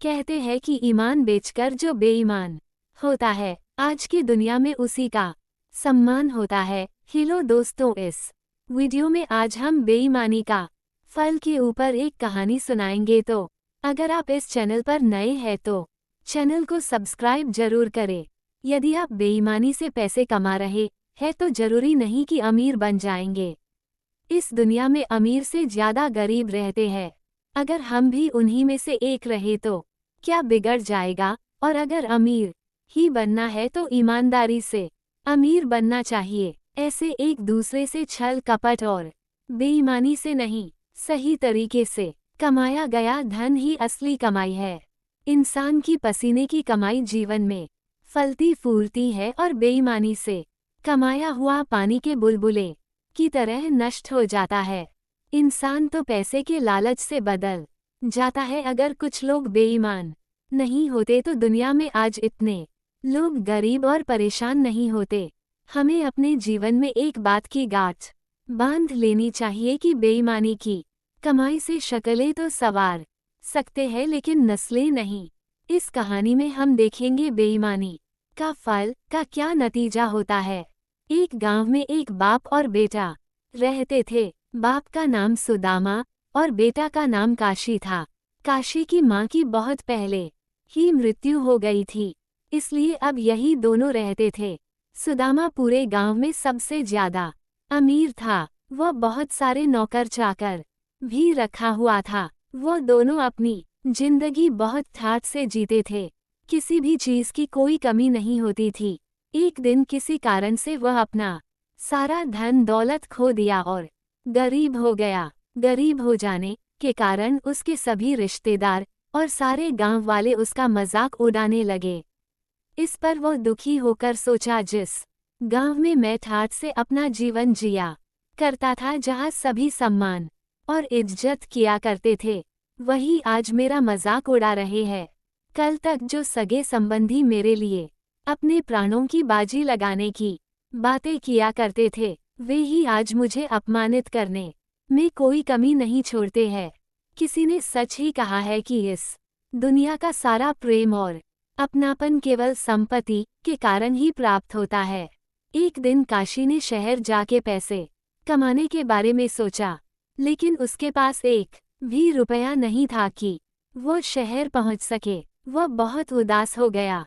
कहते हैं कि ईमान बेचकर जो बेईमान होता है, आज की दुनिया में उसी का सम्मान होता है। हेलो दोस्तों, इस वीडियो में आज हम बेईमानी का फल के ऊपर एक कहानी सुनाएंगे। तो अगर आप इस चैनल पर नए हैं तो चैनल को सब्सक्राइब जरूर करें। यदि आप बेईमानी से पैसे कमा रहे हैं तो जरूरी नहीं कि अमीर बन जाएंगे। इस दुनिया में अमीर से ज्यादा गरीब रहते हैं। अगर हम भी उन्हीं में से एक रहे तो क्या बिगड़ जाएगा। और अगर अमीर ही बनना है तो ईमानदारी से अमीर बनना चाहिए। ऐसे एक दूसरे से छल कपट और बेईमानी से नहीं, सही तरीके से कमाया गया धन ही असली कमाई है। इंसान की पसीने की कमाई जीवन में फलती फूलती है और बेईमानी से कमाया हुआ पानी के बुलबुले की तरह नष्ट हो जाता है। इंसान तो पैसे के लालच से बदल जाता है। अगर कुछ लोग बेईमान नहीं होते तो दुनिया में आज इतने लोग गरीब और परेशान नहीं होते। हमें अपने जीवन में एक बात की गांठ बांध लेनी चाहिए कि बेईमानी की कमाई से शक्लें तो संवार सकते हैं लेकिन नस्लें नहीं। इस कहानी में हम देखेंगे बेईमानी का फल का क्या नतीजा होता है। एक गांव में एक बाप और बेटा रहते थे। बाप का नाम सुदामा और बेटा का नाम काशी था। काशी की माँ की बहुत पहले ही मृत्यु हो गई थी, इसलिए अब यही दोनों रहते थे। सुदामा पूरे गांव में सबसे ज्यादा अमीर था। वह बहुत सारे नौकर चाकर भी रखा हुआ था। वो दोनों अपनी जिंदगी बहुत ठाठ से जीते थे। किसी भी चीज की कोई कमी नहीं होती थी। एक दिन किसी कारण से वह अपना सारा धन दौलत खो दिया और गरीब हो गया। गरीब हो जाने के कारण उसके सभी रिश्तेदार और सारे गांव वाले उसका मजाक उड़ाने लगे। इस पर वह दुखी होकर सोचा, जिस गांव में मैं ठाठ से अपना जीवन जिया करता था, जहां सभी सम्मान और इज्जत किया करते थे, वही आज मेरा मजाक उड़ा रहे हैं। कल तक जो सगे संबंधी मेरे लिए अपने प्राणों की बाजी लगाने की बातें किया करते थे, वे ही आज मुझे अपमानित करने में कोई कमी नहीं छोड़ते हैं। किसी ने सच ही कहा है कि इस दुनिया का सारा प्रेम और अपनापन केवल संपत्ति के कारण ही प्राप्त होता है। एक दिन काशी ने शहर जाके पैसे कमाने के बारे में सोचा, लेकिन उसके पास एक भी रुपया नहीं था कि वो शहर पहुंच सके। वह बहुत उदास हो गया।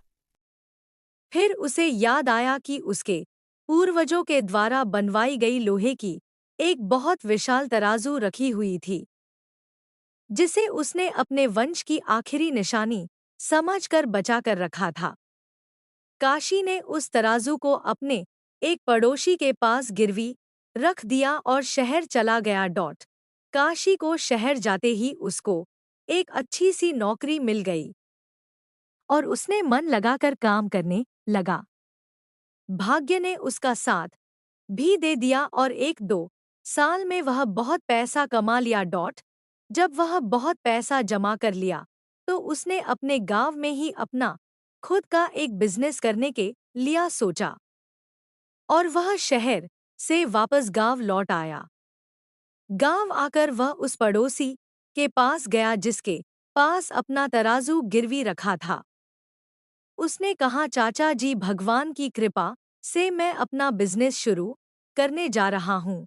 फिर उसे याद आया कि उसके पूर्वजों के द्वारा बनवाई गई लोहे की एक बहुत विशाल तराजू रखी हुई थी, जिसे उसने अपने वंश की आखिरी निशानी समझकर बचाकर रखा था। काशी ने उस तराजू को अपने एक पड़ोसी के पास गिरवी रख दिया और शहर चला गया। काशी को शहर जाते ही उसको एक अच्छी सी नौकरी मिल गई और उसने मन लगाकर काम करने लगा। भाग्य ने उसका साथ भी दे दिया और 1-2 साल में वह बहुत पैसा कमा लिया। जब वह बहुत पैसा जमा कर लिया तो उसने अपने गांव में ही अपना खुद का एक बिजनेस करने के लिया सोचा और वह शहर से वापस गांव लौट आया। गांव आकर वह उस पड़ोसी के पास गया जिसके पास अपना तराजू गिरवी रखा था। उसने कहा, चाचा जी, भगवान की कृपा से मैं अपना बिजनेस शुरू करने जा रहा हूँ।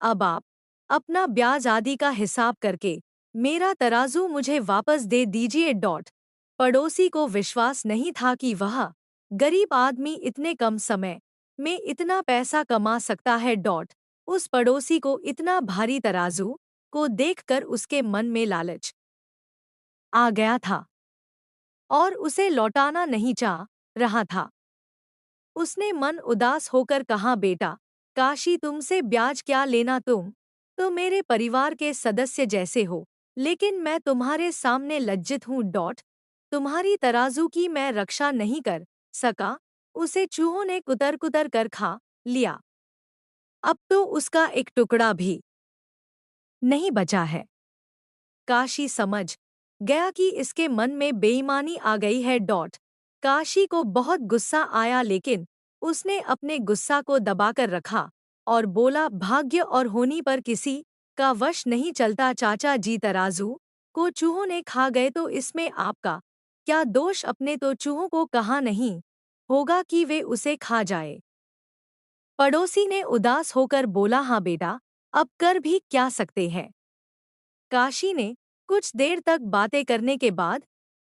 अब आप अपना ब्याज आदि का हिसाब करके मेरा तराजू मुझे वापस दे दीजिए। पड़ोसी को विश्वास नहीं था कि वह गरीब आदमी इतने कम समय में इतना पैसा कमा सकता है। उस पड़ोसी को इतना भारी तराजू को देखकर उसके मन में लालच आ गया था और उसे लौटाना नहीं चाह रहा था। उसने मन उदास होकर कहा, बेटा काशी, तुमसे ब्याज क्या लेना, तुम तो मेरे परिवार के सदस्य जैसे हो, लेकिन मैं तुम्हारे सामने लज्जित हूँ। तुम्हारी तराजू की मैं रक्षा नहीं कर सका, उसे चूहों ने कुतर कुतर कर खा लिया। अब तो उसका एक टुकड़ा भी नहीं बचा है। काशी समझ गया कि इसके मन में बेईमानी आ गई है। काशी को बहुत गुस्सा आया, लेकिन उसने अपने गुस्सा को दबाकर रखा और बोला, भाग्य और होनी पर किसी का वश नहीं चलता। चाचा जी, तराजू को चूहों ने खा गए तो इसमें आपका क्या दोष? अपने तो चूहों को कहा नहीं होगा कि वे उसे खा जाए। पड़ोसी ने उदास होकर बोला, हाँ बेटा, अब कर भी क्या सकते हैं। काशी ने कुछ देर तक बातें करने के बाद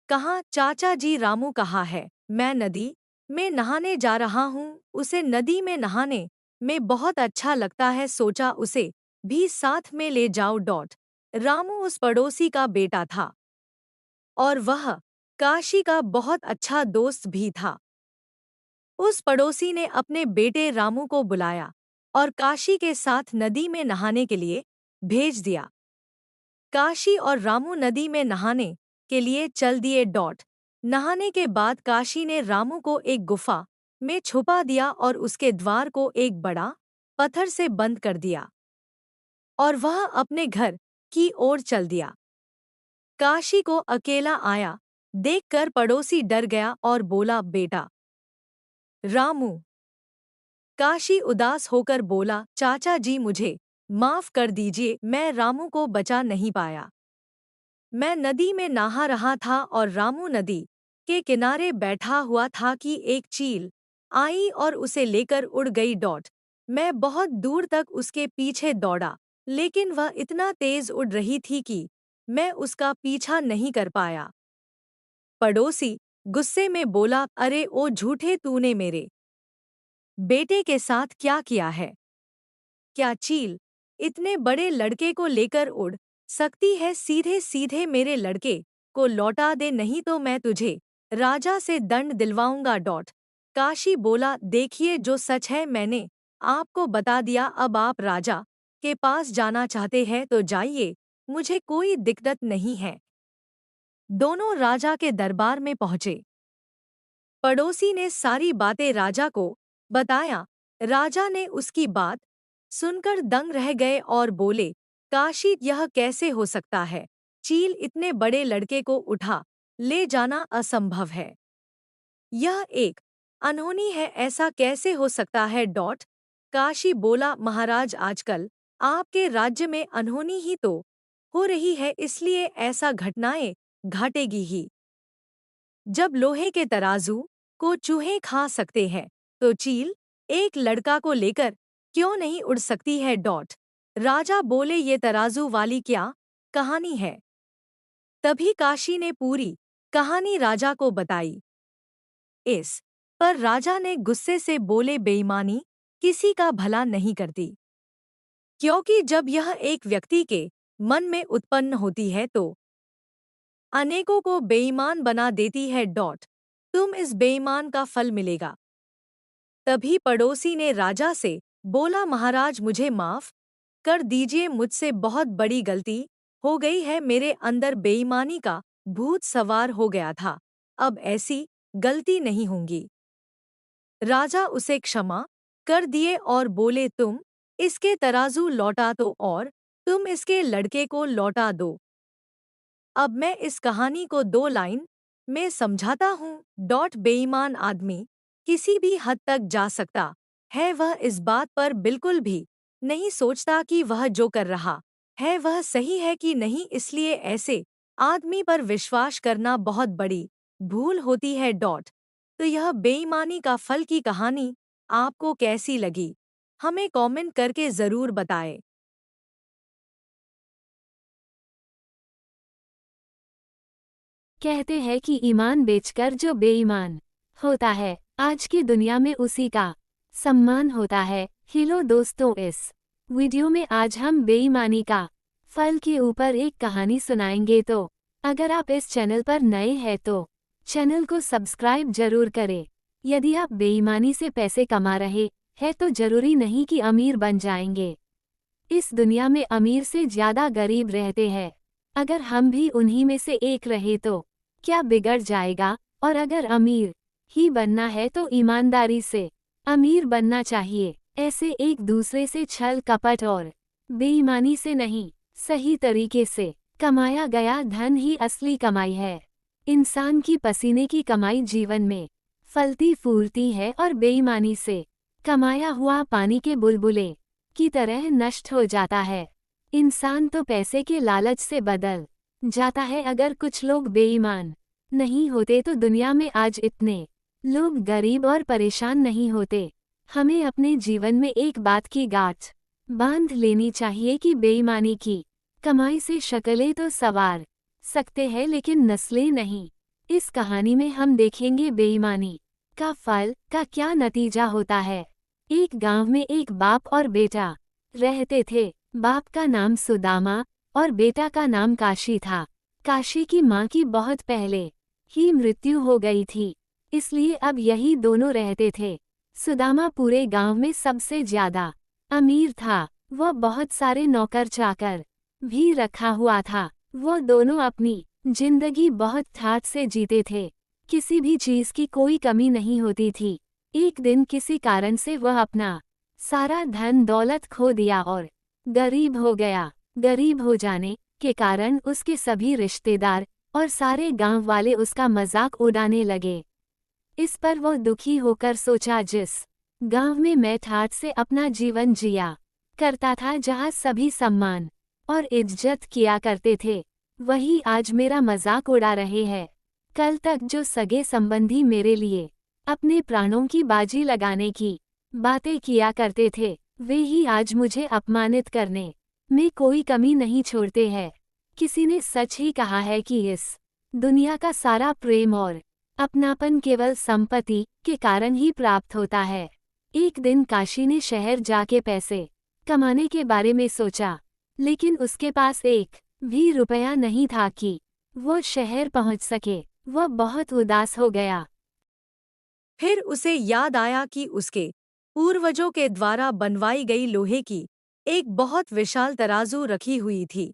कहा, चाचा जी, रामू कहाँ है? मैं नदी में नहाने जा रहा हूँ। उसे नदी में नहाने में बहुत अच्छा लगता है, सोचा उसे भी साथ में ले जाओ। रामू उस पड़ोसी का बेटा था और वह काशी का बहुत अच्छा दोस्त भी था। उस पड़ोसी ने अपने बेटे रामू को बुलाया और काशी के साथ नदी में नहाने के लिए भेज दिया। काशी और रामू नदी में नहाने के लिए चल दिए। नहाने के बाद काशी ने रामू को एक गुफा में छुपा दिया और उसके द्वार को एक बड़ा पत्थर से बंद कर दिया और वह अपने घर की ओर चल दिया। काशी को अकेला आया देखकर पड़ोसी डर गया और बोला, बेटा रामू। काशी उदास होकर बोला, चाचा जी, मुझे माफ कर दीजिए, मैं रामू को बचा नहीं पाया। मैं नदी में नहा रहा था और रामू नदी के किनारे बैठा हुआ था कि एक चील आई और उसे लेकर उड़ गई। मैं बहुत दूर तक उसके पीछे दौड़ा, लेकिन वह इतना तेज उड़ रही थी कि मैं उसका पीछा नहीं कर पाया। पड़ोसी गुस्से में बोला, अरे ओ झूठे, तूने मेरे बेटे के साथ क्या किया है? क्या चील इतने बड़े लड़के को लेकर उड़ सकती है? सीधे सीधे मेरे लड़के को लौटा दे, नहीं तो मैं तुझे राजा से दंड दिलवाऊंगा। काशी बोला, देखिए, जो सच है मैंने आपको बता दिया। अब आप राजा के पास जाना चाहते हैं तो जाइए, मुझे कोई दिक्कत नहीं है। दोनों राजा के दरबार में पहुंचे। पड़ोसी ने सारी बातें राजा को बताया। राजा ने उसकी बात सुनकर दंग रह गए और बोले, काशी, यह कैसे हो सकता है? चील इतने बड़े लड़के को उठा ले जाना असंभव है। यह एक अनहोनी है, ऐसा कैसे हो सकता है? काशी बोला, महाराज, आजकल आपके राज्य में अनहोनी ही तो हो रही है, इसलिए ऐसा घटनाएं घटेगी ही। जब लोहे के तराजू को चूहे खा सकते हैं तो चील एक लड़का को लेकर क्यों नहीं उड़ सकती है? राजा बोले, ये तराजू वाली क्या कहानी है? तभी काशी ने पूरी कहानी राजा को बताई। इस पर राजा ने गुस्से से बोले, बेईमानी किसी का भला नहीं करती, क्योंकि जब यह एक व्यक्ति के मन में उत्पन्न होती है तो अनेकों को बेईमान बना देती है। तुम इस बेईमान का फल मिलेगा। तभी पड़ोसी ने राजा से बोला, महाराज, मुझे माफ कर दीजिए, मुझसे बहुत बड़ी गलती हो गई है। मेरे अंदर बेईमानी का भूत सवार हो गया था, अब ऐसी गलती नहीं होगी। राजा उसे क्षमा कर दिए और बोले, तुम इसके तराजू लौटा दो और तुम इसके लड़के को लौटा दो। अब मैं इस कहानी को 2 लाइन में समझाता हूँ। बेईमान आदमी किसी भी हद तक जा सकता है, वह इस बात पर बिल्कुल भी नहीं सोचता कि वह जो कर रहा है वह सही है कि नहीं, इसलिए ऐसे आदमी पर विश्वास करना बहुत बड़ी भूल होती है। तो यह बेईमानी का फल की कहानी आपको कैसी लगी, हमें कमेंट करके ज़रूर बताएं। कहते हैं कि ईमान बेचकर जो बेईमान होता है, आज की दुनिया में उसी का सम्मान होता है। हेलो दोस्तों, इस वीडियो में आज हम बेईमानी का फल के ऊपर एक कहानी सुनाएंगे। तो अगर आप इस चैनल पर नए हैं तो चैनल को सब्सक्राइब जरूर करें। यदि आप बेईमानी से पैसे कमा रहे हैं तो जरूरी नहीं कि अमीर बन जाएंगे। इस दुनिया में अमीर से ज्यादा गरीब रहते हैं। अगर हम भी उन्हीं में से एक रहे तो क्या बिगड़ जाएगा? और अगर अमीर ही बनना है तो ईमानदारी से अमीर बनना चाहिए। ऐसे एक दूसरे से छल कपट और बेईमानी से नहीं, सही तरीके से कमाया गया धन ही असली कमाई है। इंसान की पसीने की कमाई जीवन में फलती फूलती है और बेईमानी से कमाया हुआ पानी के बुलबुले की तरह नष्ट हो जाता है। इंसान तो पैसे के लालच से बदल जाता है। अगर कुछ लोग बेईमान नहीं होते तो दुनिया में आज इतने लोग गरीब और परेशान नहीं होते। हमें अपने जीवन में एक बात की गांठ बांध लेनी चाहिए कि बेईमानी की कमाई से शक्लें तो संवार सकते हैं लेकिन नस्लें नहीं। इस कहानी में हम देखेंगे बेईमानी का फल का क्या नतीजा होता है। एक गांव में एक बाप और बेटा रहते थे। बाप का नाम सुदामा और बेटा का नाम काशी था। काशी की माँ की बहुत पहले ही मृत्यु हो गई थी, इसलिए अब यही दोनों रहते थे। सुदामा पूरे गांव में सबसे ज्यादा अमीर था। वह बहुत सारे नौकर चाकर भी रखा हुआ था। वो दोनों अपनी जिंदगी बहुत ठाठ से जीते थे। किसी भी चीज की कोई कमी नहीं होती थी। एक दिन किसी कारण से वह अपना सारा धन दौलत खो दिया और गरीब हो गया। गरीब हो जाने के कारण उसके सभी रिश्तेदार और सारे गांव वाले उसका मजाक उड़ाने लगे। इस पर वह दुखी होकर सोचा, जिस गांव में मैं ठाठ से अपना जीवन जिया करता था, जहां सभी सम्मान और इज्जत किया करते थे, वही आज मेरा मजाक उड़ा रहे हैं। कल तक जो सगे संबंधी मेरे लिए अपने प्राणों की बाजी लगाने की बातें किया करते थे, वे ही आज मुझे अपमानित करने में कोई कमी नहीं छोड़ते हैं। किसी ने सच ही कहा है कि इस दुनिया का सारा प्रेम और अपनापन केवल संपत्ति के कारण ही प्राप्त होता है। एक दिन काशी ने शहर जाके पैसे कमाने के बारे में सोचा, लेकिन उसके पास एक भी रुपया नहीं था कि वो शहर पहुंच सके। वह बहुत उदास हो गया। फिर उसे याद आया कि उसके पूर्वजों के द्वारा बनवाई गई लोहे की एक बहुत विशाल तराजू रखी हुई थी,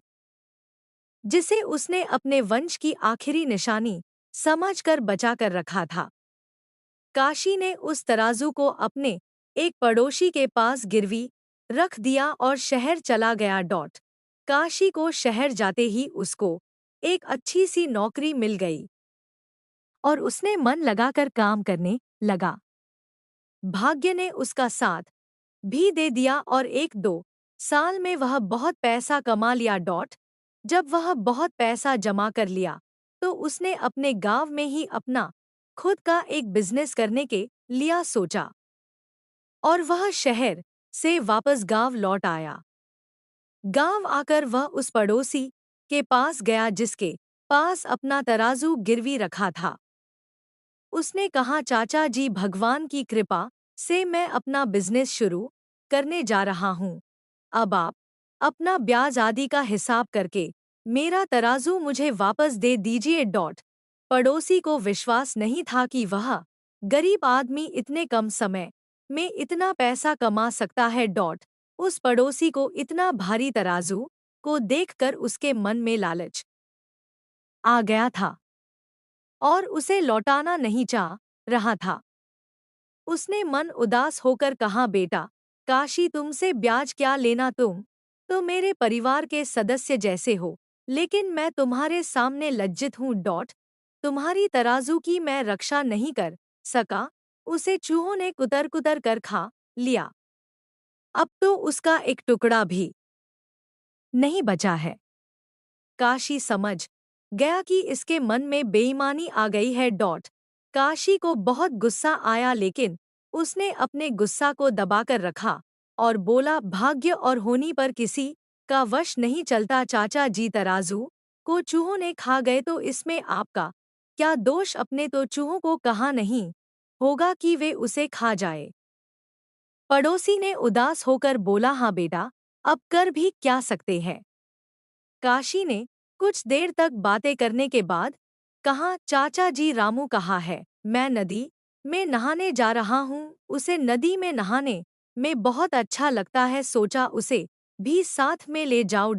जिसे उसने अपने वंश की आखिरी निशानी समझकर बचाकर रखा था। काशी ने उस तराजू को अपने एक पड़ोसी के पास गिरवी रख दिया और शहर चला गया। काशी को शहर जाते ही उसको एक अच्छी सी नौकरी मिल गई और उसने मन लगाकर काम करने लगा। भाग्य ने उसका साथ भी दे दिया और 1-2 साल में वह बहुत पैसा कमा लिया। जब वह बहुत पैसा जमा कर लिया तो उसने अपने गांव में ही अपना खुद का एक बिजनेस करने के लिया सोचा और वह शहर से वापस गांव लौट आया। गांव आकर वह उस पड़ोसी के पास गया जिसके पास अपना तराजू गिरवी रखा था। उसने कहा, चाचा जी, भगवान की कृपा से मैं अपना बिजनेस शुरू करने जा रहा हूँ। अब आप अपना ब्याज आदि का हिसाब करके मेरा तराजू मुझे वापस दे दीजिए। पड़ोसी को विश्वास नहीं था कि वह गरीब आदमी इतने कम समय में इतना पैसा कमा सकता है। उस पड़ोसी को इतना भारी तराजू को देखकर उसके मन में लालच आ गया था और उसे लौटाना नहीं चाह रहा था। उसने मन उदास होकर कहा, बेटा काशी, तुमसे ब्याज क्या लेना, तुम तो मेरे परिवार के सदस्य जैसे हो, लेकिन मैं तुम्हारे सामने लज्जित हूँ। तुम्हारी तराजू की मैं रक्षा नहीं कर सका, उसे चूहों ने कुतर कुतर कर खा लिया। अब तो उसका एक टुकड़ा भी नहीं बचा है। काशी समझ गया कि इसके मन में बेईमानी आ गई है। काशी को बहुत गुस्सा आया, लेकिन उसने अपने गुस्सा को दबाकर रखा और बोला, भाग्य और होनी पर किसी का वश नहीं चलता। चाचा जी, तराजू को चूहों ने खा गए तो इसमें आपका क्या दोष? अपने तो चूहों को कहा नहीं होगा कि वे उसे खा जाए। पड़ोसी ने उदास होकर बोला, हाँ बेटा, अब कर भी क्या सकते हैं। काशी ने कुछ देर तक बातें करने के बाद कहा, चाचा जी, रामू कहा है, मैं नदी में नहाने जा रहा हूँ। उसे नदी में नहाने में बहुत अच्छा लगता है, सोचा उसे भी साथ में ले जाओ।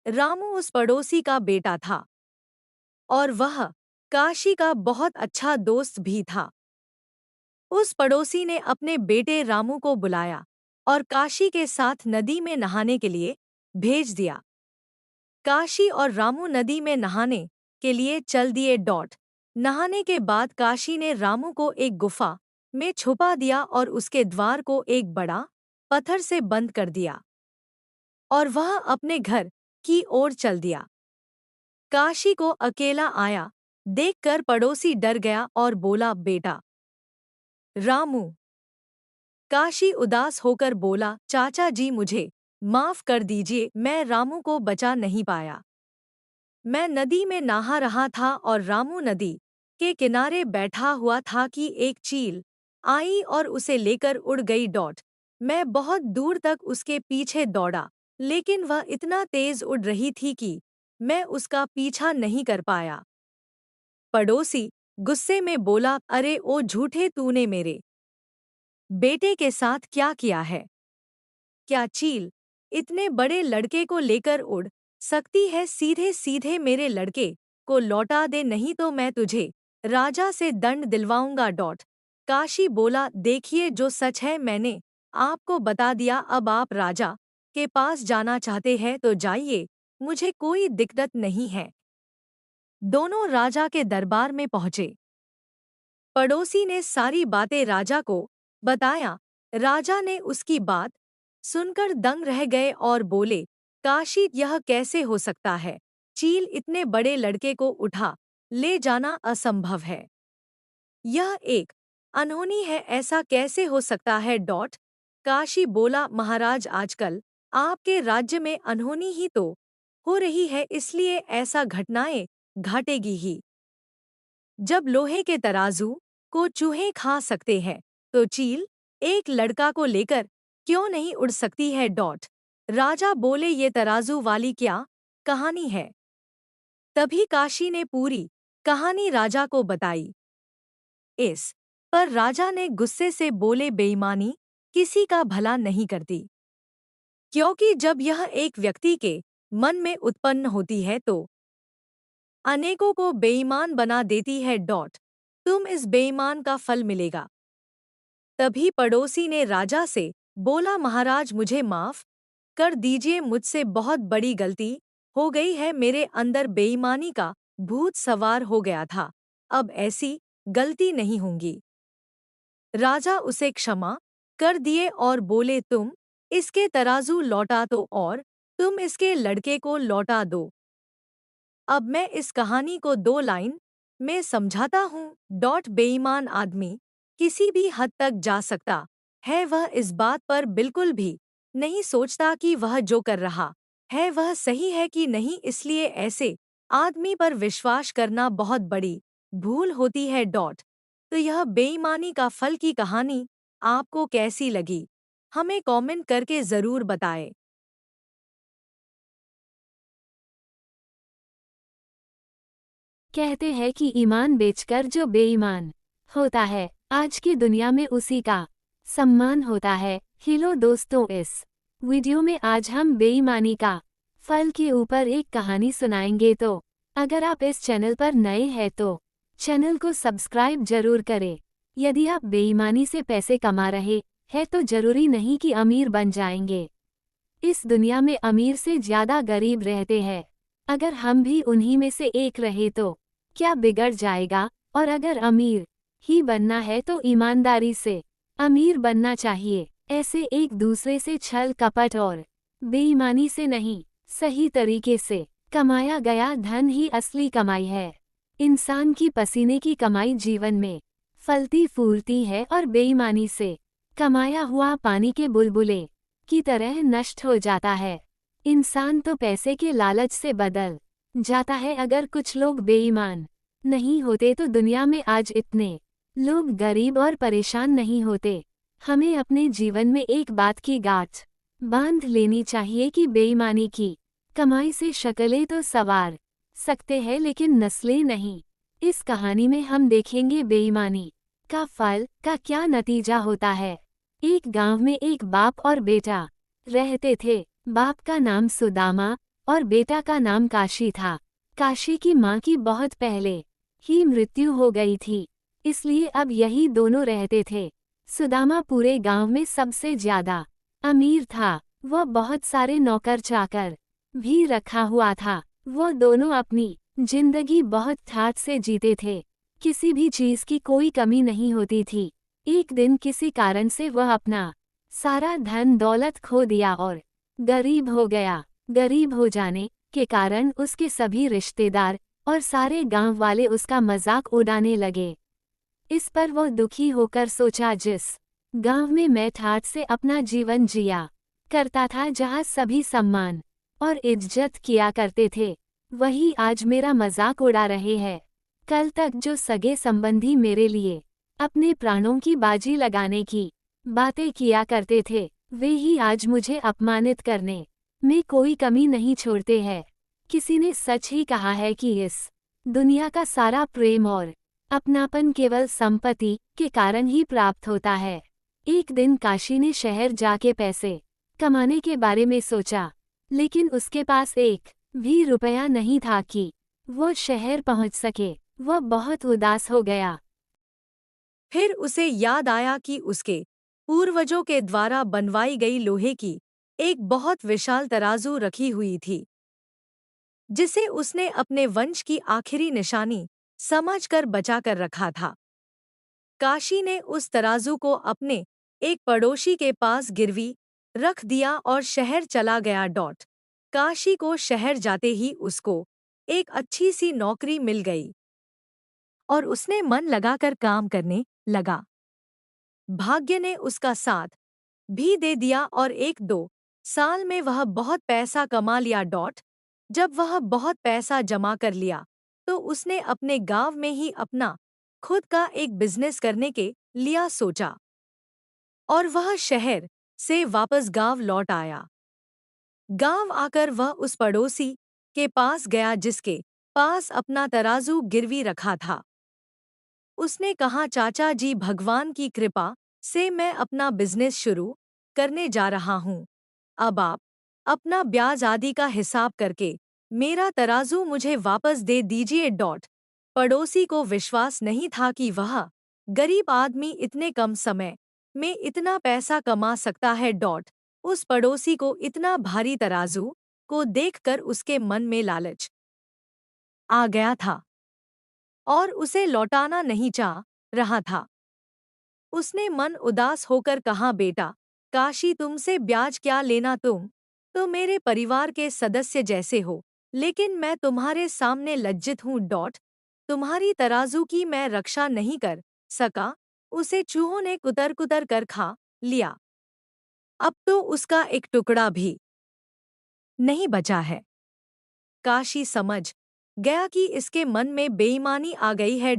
रामू उस पड़ोसी का बेटा था और वह काशी का बहुत अच्छा दोस्त भी था। उस पड़ोसी ने अपने बेटे रामू को बुलाया और काशी के साथ नदी में नहाने के लिए भेज दिया। काशी और रामू नदी में नहाने के लिए चल दिए। नहाने के बाद काशी ने रामू को एक गुफा में छुपा दिया और उसके द्वार को एक बड़ा पत्थर से बंद कर दिया और वह अपने घर की ओर चल दिया। काशी को अकेला आया देखकर पड़ोसी डर गया और बोला, बेटा रामू। काशी उदास होकर बोला, चाचा जी मुझे माफ कर दीजिए, मैं रामू को बचा नहीं पाया। मैं नदी में नहा रहा था और रामू नदी के किनारे बैठा हुआ था कि एक चील आई और उसे लेकर उड़ गई। मैं बहुत दूर तक उसके पीछे दौड़ा, लेकिन वह इतना तेज उड़ रही थी कि मैं उसका पीछा नहीं कर पाया। पड़ोसी गुस्से में बोला, अरे ओ झूठे, तूने मेरे बेटे के साथ क्या किया है? क्या चील इतने बड़े लड़के को लेकर उड़ सकती है? सीधे सीधे मेरे लड़के को लौटा दे, नहीं तो मैं तुझे राजा से दंड दिलवाऊंगा। काशी बोला, देखिए जो सच है मैंने आपको बता दिया, अब आप राजा के पास जाना चाहते हैं तो जाइए, मुझे कोई दिक्कत नहीं है। दोनों राजा के दरबार में पहुंचे। पड़ोसी ने सारी बातें राजा को बताया। राजा ने उसकी बात सुनकर दंग रह गए और बोले, काशी, यह कैसे हो सकता है? चील इतने बड़े लड़के को उठा ले जाना असंभव है। यह एक अनहोनी है, ऐसा कैसे हो सकता है? काशी बोला, महाराज, आजकल आपके राज्य में अनहोनी ही तो हो रही है, इसलिए ऐसा घटनाएं घटेगी ही। जब लोहे के तराजू को चूहे खा सकते हैं, तो चील एक लड़का को लेकर क्यों नहीं उड़ सकती है? राजा बोले, ये तराजू वाली क्या कहानी है? तभी काशी ने पूरी कहानी राजा को बताई। इस पर राजा ने गुस्से से बोले, बेईमानी किसी का भला नहीं करती, क्योंकि जब यह एक व्यक्ति के मन में उत्पन्न होती है तो अनेकों को बेईमान बना देती है। तुम इस बेईमान का फल मिलेगा। तभी पड़ोसी ने राजा से बोला, महाराज मुझे माफ कर दीजिए, मुझसे बहुत बड़ी गलती हो गई है, मेरे अंदर बेईमानी का भूत सवार हो गया था, अब ऐसी गलती नहीं होगी। राजा उसे क्षमा कर दिए और बोले, तुम इसके तराजू लौटा दो और तुम इसके लड़के को लौटा दो। अब मैं इस कहानी को 2 लाइन में समझाता हूँ। बेईमान आदमी किसी भी हद तक जा सकता है, वह इस बात पर बिल्कुल भी नहीं सोचता कि वह जो कर रहा है वह सही है कि नहीं, इसलिए ऐसे आदमी पर विश्वास करना बहुत बड़ी भूल होती है। तो यह बेईमानी का फल की कहानी आपको कैसी लगी, हमें कमेंट करके ज़रूर बताएं। कहते हैं कि ईमान बेचकर जो बेईमान होता है, आज की दुनिया में उसी का सम्मान होता है। हेलो दोस्तों, इस वीडियो में आज हम बेईमानी का फल के ऊपर एक कहानी सुनाएंगे। तो अगर आप इस चैनल पर नए हैं तो चैनल को सब्सक्राइब जरूर करें। यदि आप बेईमानी से पैसे कमा रहे हैं तो जरूरी नहीं कि अमीर बन जाएंगे। इस दुनिया में अमीर से ज्यादा गरीब रहते हैं। अगर हम भी उन्हीं में से एक रहे तो क्या बिगड़ जाएगा? और अगर अमीर ही बनना है तो ईमानदारी से अमीर बनना चाहिए। ऐसे एक दूसरे से छल कपट और बेईमानी से नहीं, सही तरीके से कमाया गया धन ही असली कमाई है। इंसान की पसीने की कमाई जीवन में फलती फूलती है और बेईमानी से कमाया हुआ पानी के बुलबुले की तरह नष्ट हो जाता है। इंसान तो पैसे के लालच से बदल जाता है। अगर कुछ लोग बेईमान नहीं होते तो दुनिया में आज इतने लोग गरीब और परेशान नहीं होते। हमें अपने जीवन में एक बात की गांठ बांध लेनी चाहिए कि बेईमानी की कमाई से शक्लें तो संवार सकते हैं लेकिन नस्लें नहीं। इस कहानी में हम देखेंगे बेईमानी का फल का क्या नतीजा होता है। एक गांव में एक बाप और बेटा रहते थे। बाप का नाम सुदामा और बेटा का नाम काशी था। काशी की माँ की बहुत पहले ही मृत्यु हो गई थी, इसलिए अब यही दोनों रहते थे। सुदामा पूरे गांव में सबसे ज्यादा अमीर था। वह बहुत सारे नौकर चाकर भी रखा हुआ था। वो दोनों अपनी जिंदगी बहुत ठाठ से जीते थे। किसी भी चीज की कोई कमी नहीं होती थी। एक दिन किसी कारण से वह अपना सारा धन दौलत खो दिया और गरीब हो गया। गरीब हो जाने के कारण उसके सभी रिश्तेदार और सारे गांव वाले उसका मजाक उड़ाने लगे। इस पर वो दुखी होकर सोचा, जिस गांव में मैं ठाठ से अपना जीवन जिया करता था, जहां सभी सम्मान और इज्जत किया करते थे, वही आज मेरा मजाक उड़ा रहे हैं। कल तक जो सगे संबंधी मेरे लिए अपने प्राणों की बाजी लगाने की बातें किया करते थे, वे ही आज मुझे अपमानित करने में कोई कमी नहीं छोड़ते हैं। किसी ने सच ही कहा है कि इस दुनिया का सारा प्रेम और अपनापन केवल संपत्ति के कारण ही प्राप्त होता है। एक दिन काशी ने शहर जाके पैसे कमाने के बारे में सोचा, लेकिन उसके पास एक भी रुपया नहीं था कि वो शहर पहुंच सके। वह बहुत उदास हो गया। फिर उसे याद आया कि उसके पूर्वजों के द्वारा बनवाई गई लोहे की एक बहुत विशाल तराजू रखी हुई थी, जिसे उसने अपने वंश की आखिरी निशानी समझकर बचाकर रखा था। काशी ने उस तराजू को अपने एक पड़ोसी के पास गिरवी रख दिया और शहर चला गया। काशी को शहर जाते ही उसको एक अच्छी सी नौकरी मिल गई और उसने मन लगाकर काम करने लगा। भाग्य ने उसका साथ भी दे दिया और 1-2 साल में वह बहुत पैसा कमा लिया। जब वह बहुत पैसा जमा कर लिया तो उसने अपने गांव में ही अपना खुद का एक बिजनेस करने के लिया सोचा और वह शहर से वापस गांव लौट आया। गांव आकर वह उस पड़ोसी के पास गया जिसके पास अपना तराजू गिरवी रखा था। उसने कहा, चाचा जी, भगवान की कृपा से मैं अपना बिजनेस शुरू करने जा रहा हूँ। अब आप अपना ब्याज आदि का हिसाब करके मेरा तराजू मुझे वापस दे दीजिए। पड़ोसी को विश्वास नहीं था कि वह गरीब आदमी इतने कम समय में इतना पैसा कमा सकता है। उस पड़ोसी को इतना भारी तराजू को देखकर उसके मन में लालच आ गया था और उसे लौटाना नहीं चाह रहा था। उसने मन उदास होकर कहा, बेटा काशी, तुमसे ब्याज क्या लेना, तुम तो मेरे परिवार के सदस्य जैसे हो, लेकिन मैं तुम्हारे सामने लज्जित हूँ। तुम्हारी तराजू की मैं रक्षा नहीं कर सका, उसे चूहों ने कुतर कुतर कर खा लिया। अब तो उसका एक टुकड़ा भी नहीं बचा है। काशी समझ गया कि इसके मन में बेईमानी आ गई है।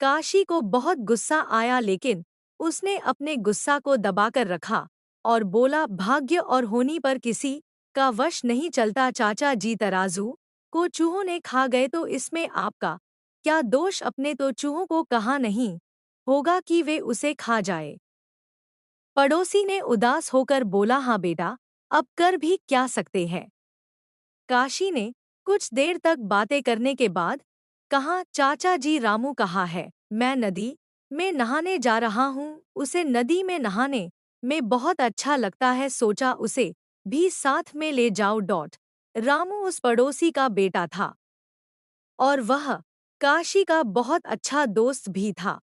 काशी को बहुत गुस्सा आया, लेकिन उसने अपने गुस्सा को दबाकर रखा और बोला, भाग्य और होनी पर किसी का वश नहीं चलता। चाचा जी, तराजू को चूहों ने खा गए तो इसमें आपका क्या दोष? अपने तो चूहों को कहा नहीं होगा कि वे उसे खा जाए। पड़ोसी ने उदास होकर बोला, हाँ बेटा, अब कर भी क्या सकते हैं। काशी ने कुछ देर तक बातें करने के बाद कहा, चाचा जी, रामू कहा है, मैं नदी में नहाने जा रहा हूँ। उसे नदी में नहाने में बहुत अच्छा लगता है, सोचा उसे भी साथ में ले जाओ। रामू उस पड़ोसी का बेटा था और वह काशी का बहुत अच्छा दोस्त भी था।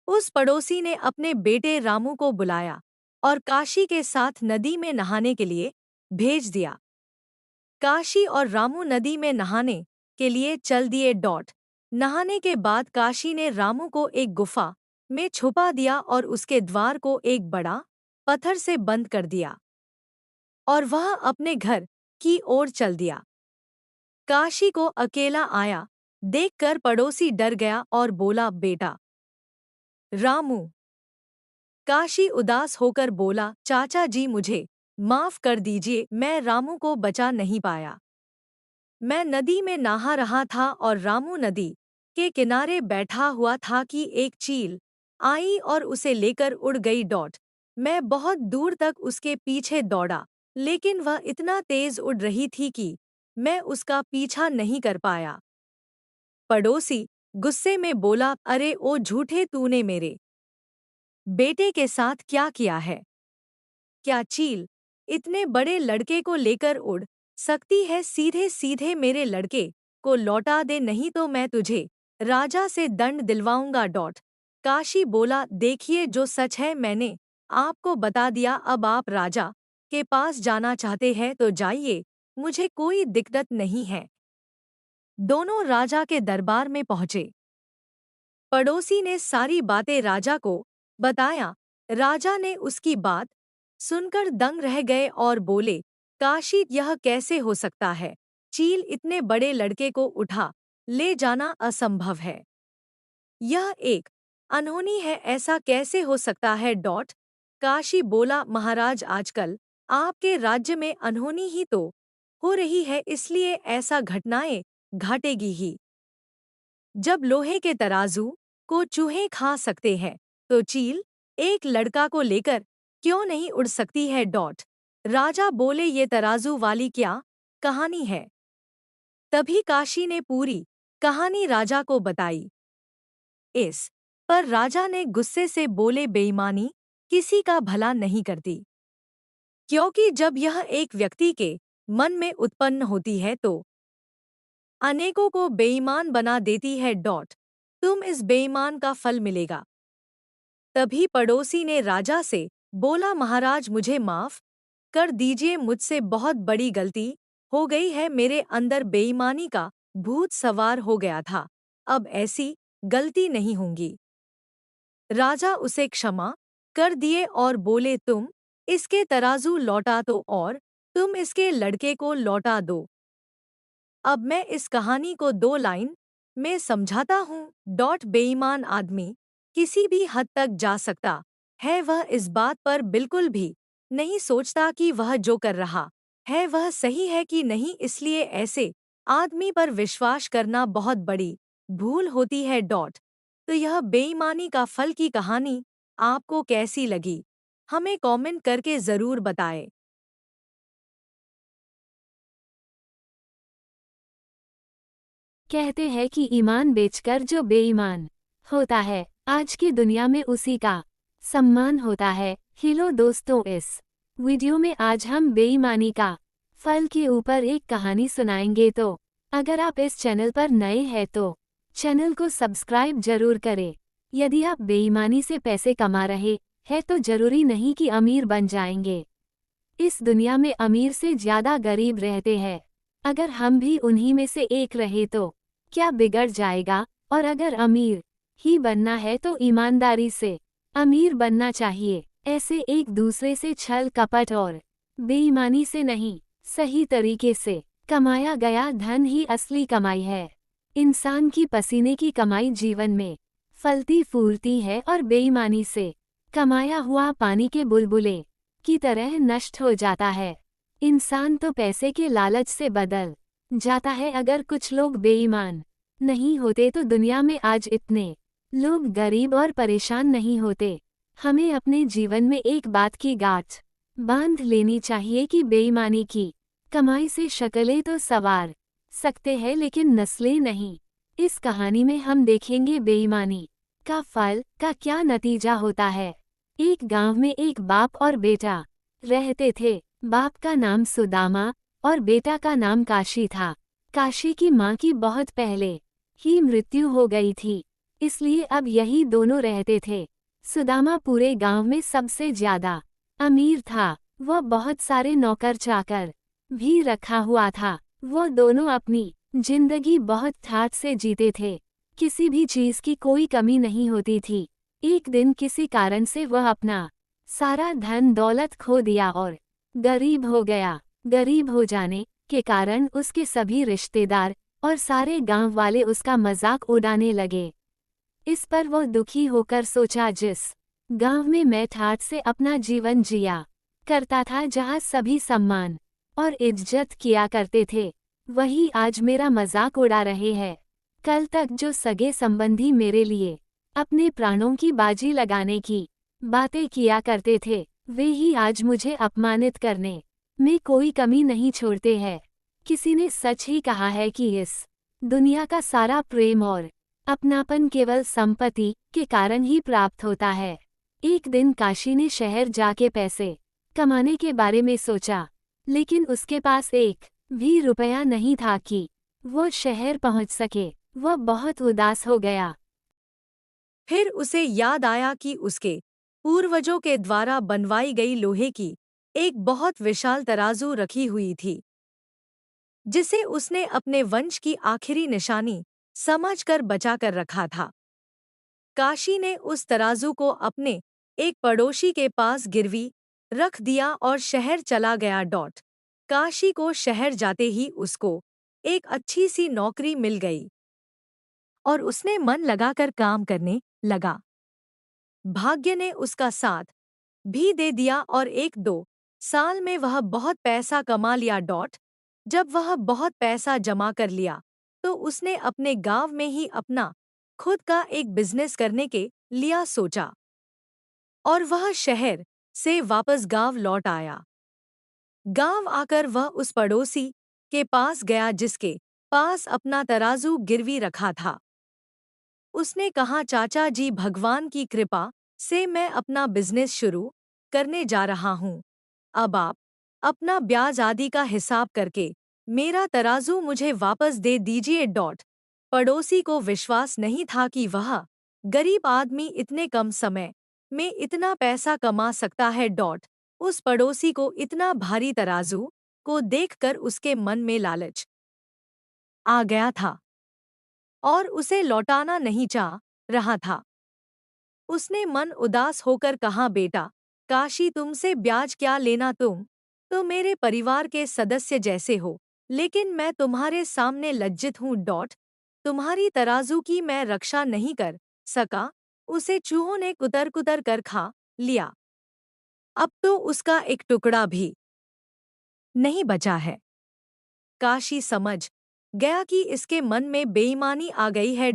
उस पड़ोसी ने अपने बेटे रामू को बुलाया और काशी के साथ नदी में नहाने के लिए भेज दिया। काशी और रामू नदी में नहाने के लिए चल दिए। नहाने के बाद काशी ने रामू को एक गुफा में छुपा दिया और उसके द्वार को एक बड़ा पत्थर से बंद कर दिया और वह अपने घर की ओर चल दिया। काशी को अकेला आया देखकर पड़ोसी डर गया और बोला, बेटा रामू। काशी उदास होकर बोला, चाचा जी, मुझे माफ कर दीजिए, मैं रामू को बचा नहीं पाया। मैं नदी में नहा रहा था और रामू नदी के किनारे बैठा हुआ था कि एक चील आई और उसे लेकर उड़ गई। मैं बहुत दूर तक उसके पीछे दौड़ा, लेकिन वह इतना तेज उड़ रही थी कि मैं उसका पीछा नहीं कर पाया। पड़ोसी गुस्से में बोला, अरे ओ झूठे, तूने मेरे बेटे के साथ क्या किया है? क्या चील इतने बड़े लड़के को लेकर उड़ सकती है? सीधे सीधे मेरे लड़के को लौटा दे, नहीं तो मैं तुझे राजा से दंड दिलवाऊंगा। काशी बोला, देखिए, जो सच है मैंने आपको बता दिया। अब आप राजा के पास जाना चाहते हैं तो जाइए, मुझे कोई दिक्कत नहीं है। दोनों राजा के दरबार में पहुंचे। पड़ोसी ने सारी बातें राजा को बताया। राजा ने उसकी बात सुनकर दंग रह गए और बोले, काशी, यह कैसे हो सकता है? चील इतने बड़े लड़के को उठा ले जाना असंभव है। यह एक अनहोनी है, ऐसा कैसे हो सकता है? काशी बोला, महाराज, आजकल आपके राज्य में अनहोनी ही तो हो रही है, इसलिए ऐसा घटनाएं घटेगी ही। जब लोहे के तराजू को चूहे खा सकते हैं, तो चील एक लड़का को लेकर क्यों नहीं उड़ सकती है? राजा बोले, ये तराजू वाली क्या कहानी है? तभी काशी ने पूरी कहानी राजा को बताई। इस पर राजा ने गुस्से से बोले, बेईमानी किसी का भला नहीं करती, क्योंकि जब यह एक व्यक्ति के मन में उत्पन्न होती है तो अनेकों को बेईमान बना देती है। तुम इस बेईमान का फल मिलेगा। तभी पड़ोसी ने राजा से बोला, महाराज, मुझे माफ कर दीजिए, मुझसे बहुत बड़ी गलती हो गई है। मेरे अंदर बेईमानी का भूत सवार हो गया था, अब ऐसी गलती नहीं होगी। राजा उसे क्षमा कर दिए और बोले, तुम इसके तराजू लौटा दो और तुम इसके लड़के को लौटा दो। अब मैं इस कहानी को 2 लाइन में समझाता हूँ। बेईमान आदमी किसी भी हद तक जा सकता है, वह इस बात पर बिल्कुल भी नहीं सोचता कि वह जो कर रहा है वह सही है कि नहीं, इसलिए ऐसे आदमी पर विश्वास करना बहुत बड़ी भूल होती है। तो यह बेईमानी का फल की कहानी आपको कैसी लगी? हमें कमेंट करके ज़रूर बताएं। कहते हैं कि ईमान बेचकर जो बेईमान होता है, आज की दुनिया में उसी का सम्मान होता है। हेलो दोस्तों, इस वीडियो में आज हम बेईमानी का फल के ऊपर एक कहानी सुनाएंगे। तो अगर आप इस चैनल पर नए हैं तो चैनल को सब्सक्राइब जरूर करें। यदि आप बेईमानी से पैसे कमा रहे हैं तो जरूरी नहीं कि अमीर बन जाएंगे। इस दुनिया में अमीर से ज्यादा गरीब रहते हैं। अगर हम भी उन्हीं में से एक रहे तो क्या बिगड़ जाएगा? और अगर अमीर ही बनना है तो ईमानदारी से अमीर बनना चाहिए। ऐसे एक दूसरे से छल कपट और बेईमानी से नहीं, सही तरीके से कमाया गया धन ही असली कमाई है। इंसान की पसीने की कमाई जीवन में फलती फूलती है और बेईमानी से कमाया हुआ पानी के बुलबुले की तरह नष्ट हो जाता है। इंसान तो पैसे के लालच से बदल जाता है। अगर कुछ लोग बेईमान नहीं होते तो दुनिया में आज इतने लोग गरीब और परेशान नहीं होते। हमें अपने जीवन में एक बात की गांठ बांध लेनी चाहिए कि बेईमानी की कमाई से शक्लें तो संवार सकते हैं लेकिन नस्लें नहीं। इस कहानी में हम देखेंगे बेईमानी का फल का क्या नतीजा होता है। एक गांव में एक बाप और बेटा रहते थे। बाप का नाम सुदामा और बेटा का नाम काशी था। काशी की माँ की बहुत पहले ही मृत्यु हो गई थी, इसलिए अब यही दोनों रहते थे। सुदामा पूरे गांव में सबसे ज्यादा अमीर था। वह बहुत सारे नौकर चाकर भी रखा हुआ था। वो दोनों अपनी जिंदगी बहुत ठाठ से जीते थे। किसी भी चीज की कोई कमी नहीं होती थी। एक दिन किसी कारण से वह अपना सारा धन दौलत खो दिया और गरीब हो गया। गरीब हो जाने के कारण उसके सभी रिश्तेदार और सारे गांव वाले उसका मजाक उड़ाने लगे। इस पर वह दुखी होकर सोचा, जिस गांव में मैं ठाठ से अपना जीवन जिया करता था, जहां सभी सम्मान और इज्जत किया करते थे, वही आज मेरा मजाक उड़ा रहे हैं। कल तक जो सगे संबंधी मेरे लिए अपने प्राणों की बाजी लगाने की बातें किया करते थे, वे ही आज मुझे अपमानित करने में कोई कमी नहीं छोड़ते हैं। किसी ने सच ही कहा है कि इस दुनिया का सारा प्रेम और अपनापन केवल संपत्ति के कारण ही प्राप्त होता है। एक दिन काशी ने शहर जाके पैसे कमाने के बारे में सोचा, लेकिन उसके पास एक भी रुपया नहीं था कि वो शहर पहुंच सके। वह बहुत उदास हो गया। फिर उसे याद आया कि उसके पूर्वजों के द्वारा बनवाई गई लोहे की एक बहुत विशाल तराजू रखी हुई थी। जिसे उसने अपने वंश की आखिरी निशानी समझकर बचा कर रखा था। काशी ने उस तराजू को अपने एक पड़ोसी के पास गिरवी रख दिया और शहर चला गया। काशी को शहर जाते ही उसको एक अच्छी सी नौकरी मिल गई और उसने मन लगाकर काम करने लगा। भाग्य ने उसका साथ भी दे दिया और 1-2 साल में वह बहुत पैसा कमा लिया। जब वह बहुत पैसा जमा कर लिया तो उसने अपने गांव में ही अपना खुद का एक बिजनेस करने के लिया सोचा और वह शहर से वापस गांव लौट आया। गांव आकर वह उस पड़ोसी के पास गया जिसके पास अपना तराजू गिरवी रखा था। उसने कहा, चाचा जी, भगवान की कृपा से मैं अपना बिजनेस शुरू करने जा रहा हूँ। अब आप अपना ब्याज आदि का हिसाब करके मेरा तराजू मुझे वापस दे दीजिए। पड़ोसी को विश्वास नहीं था कि वह गरीब आदमी इतने कम समय में इतना पैसा कमा सकता है। उस पड़ोसी को इतना भारी तराजू को देखकर उसके मन में लालच आ गया था और उसे लौटाना नहीं चाह रहा था। उसने मन उदास होकर कहा, बेटा काशी, तुमसे ब्याज क्या लेना, तुम तो मेरे परिवार के सदस्य जैसे हो, लेकिन मैं तुम्हारे सामने लज्जित हूँ। तुम्हारी तराजू की मैं रक्षा नहीं कर सका, उसे चूहों ने कुतर कुतर कर खा लिया। अब तो उसका एक टुकड़ा भी नहीं बचा है। काशी समझ गया कि इसके मन में बेईमानी आ गई है।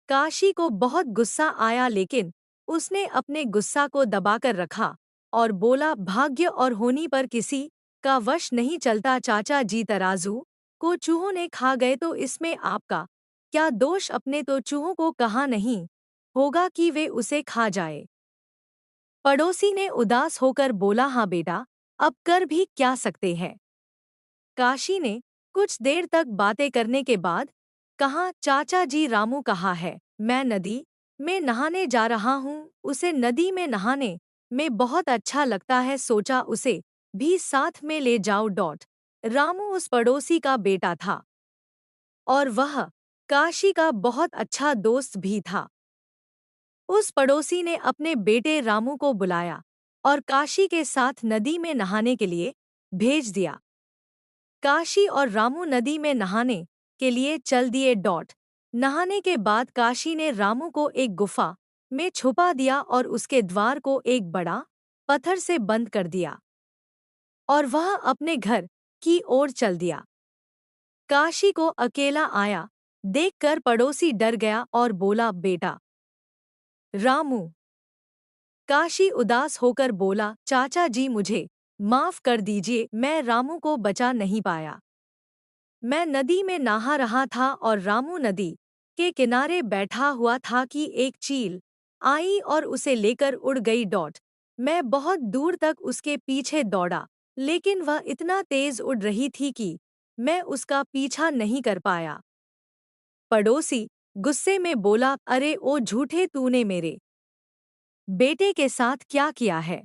काशी को बहुत गुस्सा आया, लेकिन उसने अपने गुस्सा को दबाकर रखा और बोला, भाग्य और होनी पर किसी का वश नहीं चलता। चाचा जी, तराजू को चूहों ने खा गए तो इसमें आपका क्या दोष? अपने तो चूहों को कहा नहीं होगा कि वे उसे खा जाए। पड़ोसी ने उदास होकर बोला, हाँ बेटा, अब कर भी क्या सकते हैं। काशी ने कुछ देर तक बातें करने के बाद कहा, चाचा जी, रामू कहा है, मैं नदी में नहाने जा रहा हूँ। उसे नदी में नहाने में बहुत अच्छा लगता है, सोचा उसे भी साथ में ले जाओ। रामू उस पड़ोसी का बेटा था और वह काशी का बहुत अच्छा दोस्त भी था। उस पड़ोसी ने अपने बेटे रामू को बुलाया और काशी के साथ नदी में नहाने के लिए भेज दिया। काशी और रामू नदी में नहाने के लिए चल दिए। नहाने के बाद काशी ने रामू को एक गुफा में छुपा दिया और उसके द्वार को एक बड़ा पत्थर से बंद कर दिया और वह अपने घर की ओर चल दिया। काशी को अकेला आया देखकर पड़ोसी डर गया और बोला, बेटा रामू। काशी उदास होकर बोला, चाचा जी, मुझे माफ कर दीजिए, मैं रामू को बचा नहीं पाया। मैं नदी में नहा रहा था और रामू नदी के किनारे बैठा हुआ था कि एक चील आई और उसे लेकर उड़ गई। मैं बहुत दूर तक उसके पीछे दौड़ा, लेकिन वह इतना तेज उड़ रही थी कि मैं उसका पीछा नहीं कर पाया। पड़ोसी गुस्से में बोला, अरे ओ झूठे, तूने मेरे बेटे के साथ क्या किया है?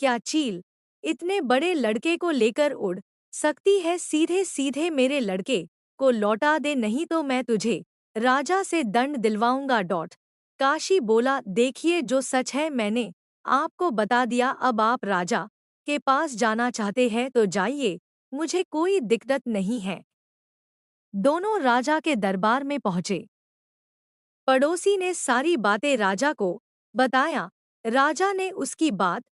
क्या चील इतने बड़े लड़के को लेकर उड़ सकती है? सीधे सीधे मेरे लड़के को लौटा दे, नहीं तो मैं तुझे राजा से दंड दिलवाऊंगा। काशी बोला, देखिए, जो सच है मैंने आपको बता दिया। अब आप राजा के पास जाना चाहते हैं तो जाइए, मुझे कोई दिक्कत नहीं है। दोनों राजा के दरबार में पहुंचे। पड़ोसी ने सारी बातें राजा को बताया। राजा ने उसकी बात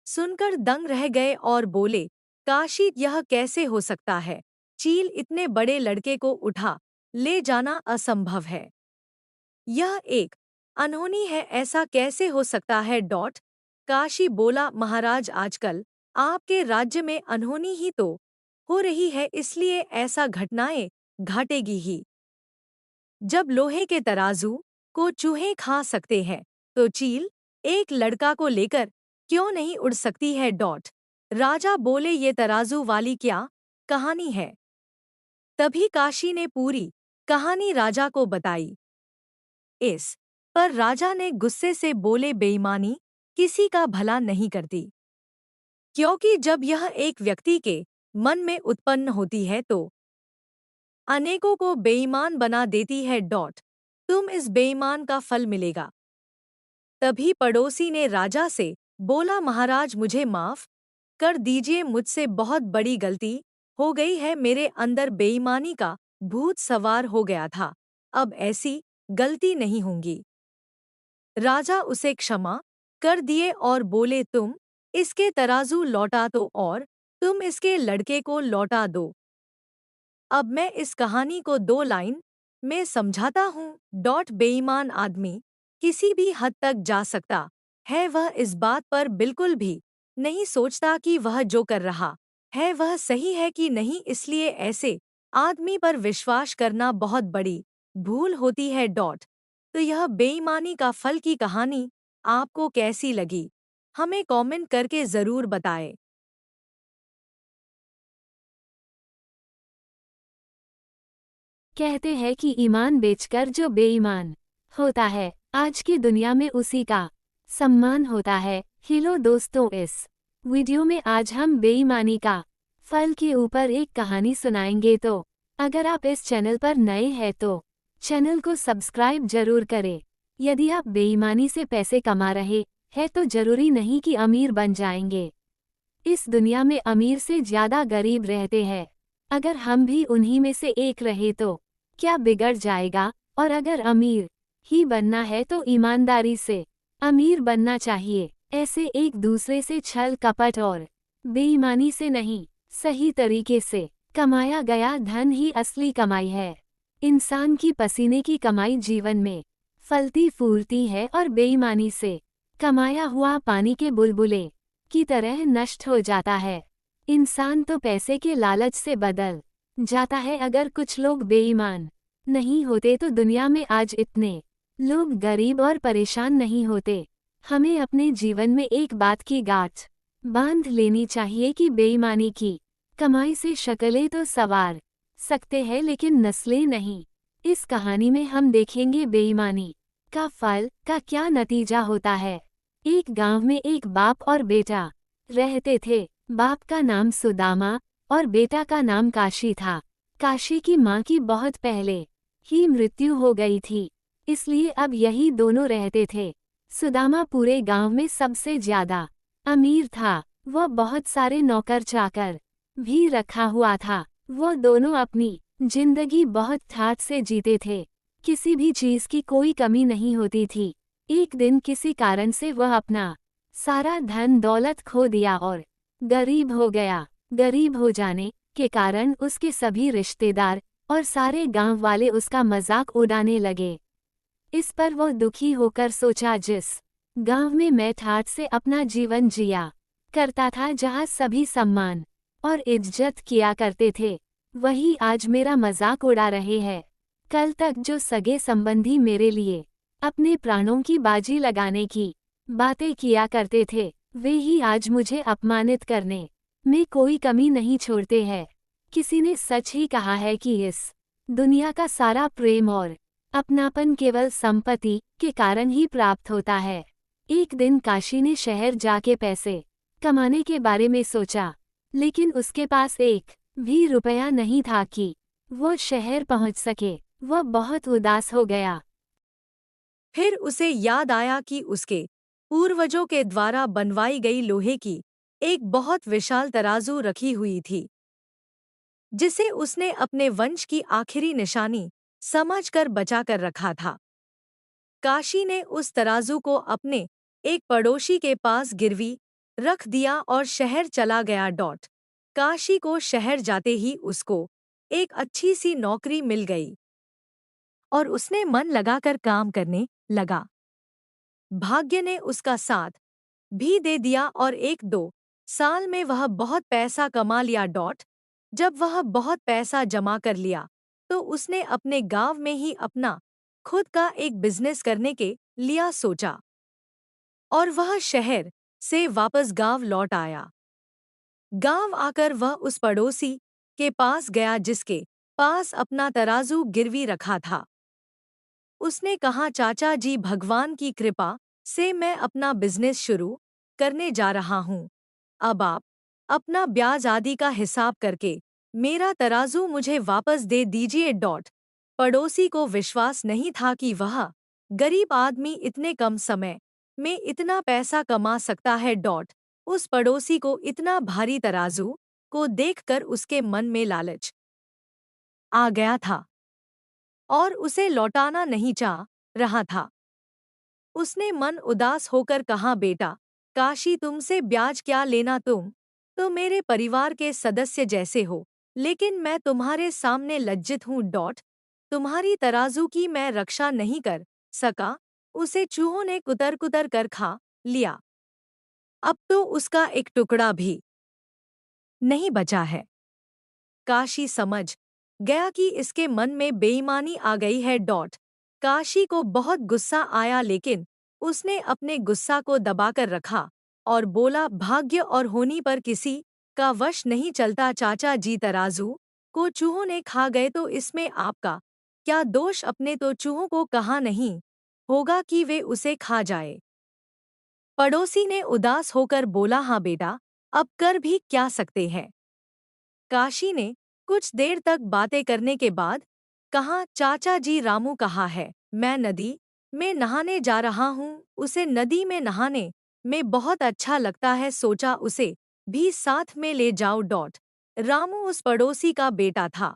सुनकर दंग रह गए और बोले, काशी, यह कैसे हो सकता है? चील इतने बड़े लड़के को उठा ले जाना असंभव है। यह एक अनहोनी है, ऐसा कैसे हो सकता है? काशी बोला, महाराज, आजकल आपके राज्य में अनहोनी ही तो हो रही है, इसलिए ऐसा घटनाएं घटेगी ही। जब लोहे के तराजू को चूहे खा सकते हैं तो चील एक लड़का को लेकर क्यों नहीं उड़ सकती है? राजा बोले, ये तराजू वाली क्या कहानी है? तभी काशी ने पूरी कहानी राजा को बताई। इस पर राजा ने गुस्से से बोले, बेईमानी किसी का भला नहीं करती, क्योंकि जब यह एक व्यक्ति के मन में उत्पन्न होती है तो अनेकों को बेईमान बना देती है। तुम इस बेईमान का फल मिलेगा। तभी पड़ोसी ने राजा से बोला, महाराज मुझे माफ कर दीजिए, मुझसे बहुत बड़ी गलती हो गई है, मेरे अंदर बेईमानी का भूत सवार हो गया था, अब ऐसी गलती नहीं होगी। राजा उसे क्षमा कर दिए और बोले, तुम इसके तराजू लौटा दो और तुम इसके लड़के को लौटा दो। अब मैं इस कहानी को 2 लाइन में समझाता हूँ। बेईमान आदमी किसी भी हद तक जा सकता है, वह इस बात पर बिल्कुल भी नहीं सोचता कि वह जो कर रहा है वह सही है कि नहीं, इसलिए ऐसे आदमी पर विश्वास करना बहुत बड़ी भूल होती है। तो यह बेईमानी का फल की कहानी आपको कैसी लगी, हमें कमेंट करके ज़रूर बताएं। कहते हैं कि ईमान बेचकर जो बेईमान होता है, आज की दुनिया में उसी का सम्मान होता है। हेलो दोस्तों, इस वीडियो में आज हम बेईमानी का फल के ऊपर एक कहानी सुनाएंगे। तो अगर आप इस चैनल पर नए हैं तो चैनल को सब्सक्राइब जरूर करें। यदि आप बेईमानी से पैसे कमा रहे हैं तो जरूरी नहीं कि अमीर बन जाएंगे। इस दुनिया में अमीर से ज्यादा गरीब रहते हैं। अगर हम भी उन्हीं में से एक रहे तो क्या बिगड़ जाएगा। और अगर अमीर ही बनना है तो ईमानदारी से अमीर बनना चाहिए। ऐसे एक दूसरे से छल कपट और बेईमानी से नहीं, सही तरीके से कमाया गया धन ही असली कमाई है। इंसान की पसीने की कमाई जीवन में फलती फूलती है और बेईमानी से कमाया हुआ पानी के बुलबुले की तरह नष्ट हो जाता है। इंसान तो पैसे के लालच से बदल जाता है। अगर कुछ लोग बेईमान नहीं होते तो दुनिया में आज इतने लोग गरीब और परेशान नहीं होते। हमें अपने जीवन में एक बात की गांठ बांध लेनी चाहिए कि बेईमानी की कमाई से शक्लें तो संवार सकते हैं लेकिन नस्लें नहीं। इस कहानी में हम देखेंगे बेईमानी का फल का क्या नतीजा होता है। एक गांव में एक बाप और बेटा रहते थे। बाप का नाम सुदामा और बेटा का नाम काशी था। काशी की माँ की बहुत पहले ही मृत्यु हो गई थी, इसलिए अब यही दोनों रहते थे। सुदामा पूरे गांव में सबसे ज्यादा अमीर था। वह बहुत सारे नौकर चाकर भी रखा हुआ था। वो दोनों अपनी जिंदगी बहुत ठाठ से जीते थे। किसी भी चीज की कोई कमी नहीं होती थी। एक दिन किसी कारण से वह अपना सारा धन दौलत खो दिया और गरीब हो गया। गरीब हो जाने के कारण उसके सभी रिश्तेदार और सारे गांव वाले उसका मजाक उड़ाने लगे। इस पर वह दुखी होकर सोचा, जिस गांव में मैं ठाठ से अपना जीवन जिया करता था, जहां सभी सम्मान और इज्जत किया करते थे, वही आज मेरा मजाक उड़ा रहे हैं। कल तक जो सगे संबंधी मेरे लिए अपने प्राणों की बाजी लगाने की बातें किया करते थे, वे ही आज मुझे अपमानित करने में कोई कमी नहीं छोड़ते हैं। किसी ने सच ही कहा है कि इस दुनिया का सारा प्रेम और अपनापन केवल संपत्ति के कारण ही प्राप्त होता है। एक दिन काशी ने शहर जाके पैसे कमाने के बारे में सोचा, लेकिन उसके पास एक भी रुपया नहीं था कि वो शहर पहुंच सके। वह बहुत उदास हो गया। फिर उसे याद आया कि उसके पूर्वजों के द्वारा बनवाई गई लोहे की एक बहुत विशाल तराजू रखी हुई थी, जिसे उसने अपने वंश की आखिरी निशानी समझकर बचा कर रखा था। काशी ने उस तराजू को अपने एक पड़ोसी के पास गिरवी रख दिया और शहर चला गया। काशी को शहर जाते ही उसको एक अच्छी सी नौकरी मिल गई और उसने मन लगाकर काम करने लगा। भाग्य ने उसका साथ भी दे दिया और 1-2 साल में वह बहुत पैसा कमा लिया। जब वह बहुत पैसा जमा कर लिया तो उसने अपने गांव में ही अपना खुद का एक बिजनेस करने के लिया सोचा और वह शहर से वापस गांव लौट आया। गांव आकर वह उस पड़ोसी के पास गया जिसके पास अपना तराजू गिरवी रखा था। उसने कहा, चाचा जी, भगवान की कृपा से मैं अपना बिजनेस शुरू करने जा रहा हूँ। अब आप अपना ब्याज आदि का हिसाब करके मेरा तराजू मुझे वापस दे दीजिए। पड़ोसी को विश्वास नहीं था कि वह गरीब आदमी इतने कम समय में इतना पैसा कमा सकता है। उस पड़ोसी को इतना भारी तराजू को देखकर उसके मन में लालच आ गया था और उसे लौटाना नहीं चाह रहा था। उसने मन उदास होकर कहा, बेटा काशी, तुमसे ब्याज क्या लेना, तुम तो मेरे परिवार के सदस्य जैसे हो, लेकिन मैं तुम्हारे सामने लज्जित हूँ। तुम्हारी तराजू की मैं रक्षा नहीं कर सका, उसे चूहों ने कुतर कुतर कर खा लिया। अब तो उसका एक टुकड़ा भी नहीं बचा है। काशी समझ गया कि इसके मन में बेईमानी आ गई है। काशी को बहुत गुस्सा आया, लेकिन उसने अपने गुस्सा को दबाकर रखा और बोला, भाग्य और होनी पर किसी का वश नहीं चलता। चाचा जी, तराजू को चूहों ने खा गए तो इसमें आपका क्या दोष? अपने तो चूहों को कहा नहीं होगा कि वे उसे खा जाए। पड़ोसी ने उदास होकर बोला, हाँ बेटा, अब कर भी क्या सकते हैं। काशी ने कुछ देर तक बातें करने के बाद कहा, चाचा जी, रामू कहाँ है? मैं नदी में नहाने जा रहा हूँ। उसे नदी में नहाने में बहुत अच्छा लगता है, सोचा उसे भी साथ में ले जाओ। रामू उस पड़ोसी का बेटा था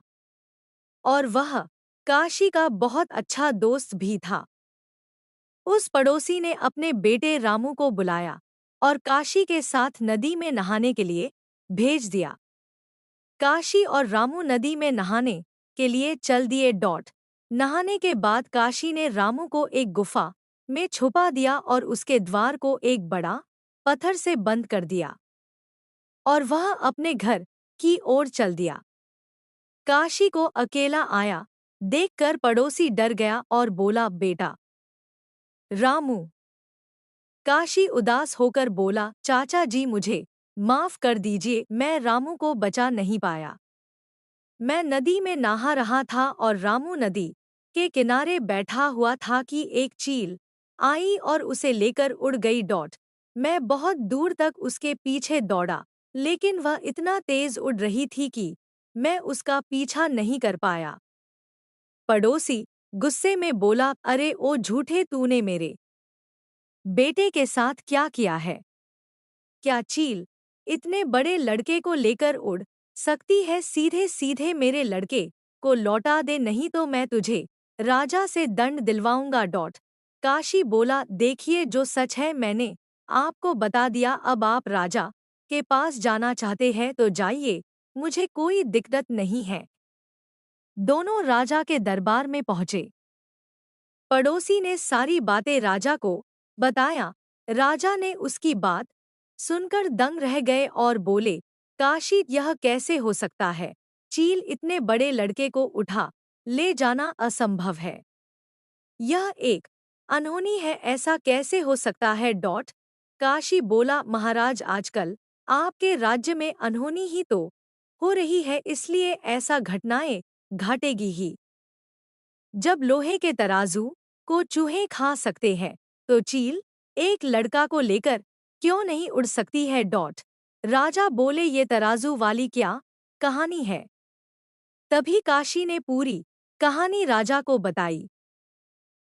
और वह काशी का बहुत अच्छा दोस्त भी था। उस पड़ोसी ने अपने बेटे रामू को बुलाया और काशी के साथ नदी में नहाने के लिए भेज दिया। काशी और रामू नदी में नहाने के लिए चल दिए। नहाने के बाद काशी ने रामू को एक गुफा में छुपा दिया और उसके द्वार को एक बड़ा पत्थर से बंद कर दिया और वह अपने घर की ओर चल दिया। काशी को अकेला आया देखकर पड़ोसी डर गया और बोला, बेटा रामू। काशी उदास होकर बोला, चाचा जी, मुझे माफ कर दीजिए, मैं रामू को बचा नहीं पाया। मैं नदी में नहा रहा था और रामू नदी के किनारे बैठा हुआ था कि एक चील आई और उसे लेकर उड़ गई। मैं बहुत दूर तक उसके पीछे दौड़ा, लेकिन वह इतना तेज उड़ रही थी कि मैं उसका पीछा नहीं कर पाया। पड़ोसी गुस्से में बोला, अरे ओ झूठे, तूने मेरे बेटे के साथ क्या किया है? क्या चील इतने बड़े लड़के को लेकर उड़ सकती है? सीधे सीधे मेरे लड़के को लौटा दे, नहीं तो मैं तुझे राजा से दंड दिलवाऊंगा। काशी बोला, देखिए, जो सच है मैंने आपको बता दिया। अब आप राजा के पास जाना चाहते हैं तो जाइए, मुझे कोई दिक्कत नहीं है। दोनों राजा के दरबार में पहुंचे। पड़ोसी ने सारी बातें राजा को बताया। राजा ने उसकी बात सुनकर दंग रह गए और बोले, काशी, यह कैसे हो सकता है? चील इतने बड़े लड़के को उठा ले जाना असंभव है। यह एक अनहोनी है, ऐसा कैसे हो सकता है? काशी बोला, महाराज, आजकल आपके राज्य में अनहोनी ही तो हो रही है, इसलिए ऐसा घटनाएं घटेगी ही। जब लोहे के तराजू को चूहे खा सकते हैं, तो चील एक लड़का को लेकर क्यों नहीं उड़ सकती है? राजा बोले, ये तराजू वाली क्या कहानी है? तभी काशी ने पूरी कहानी राजा को बताई।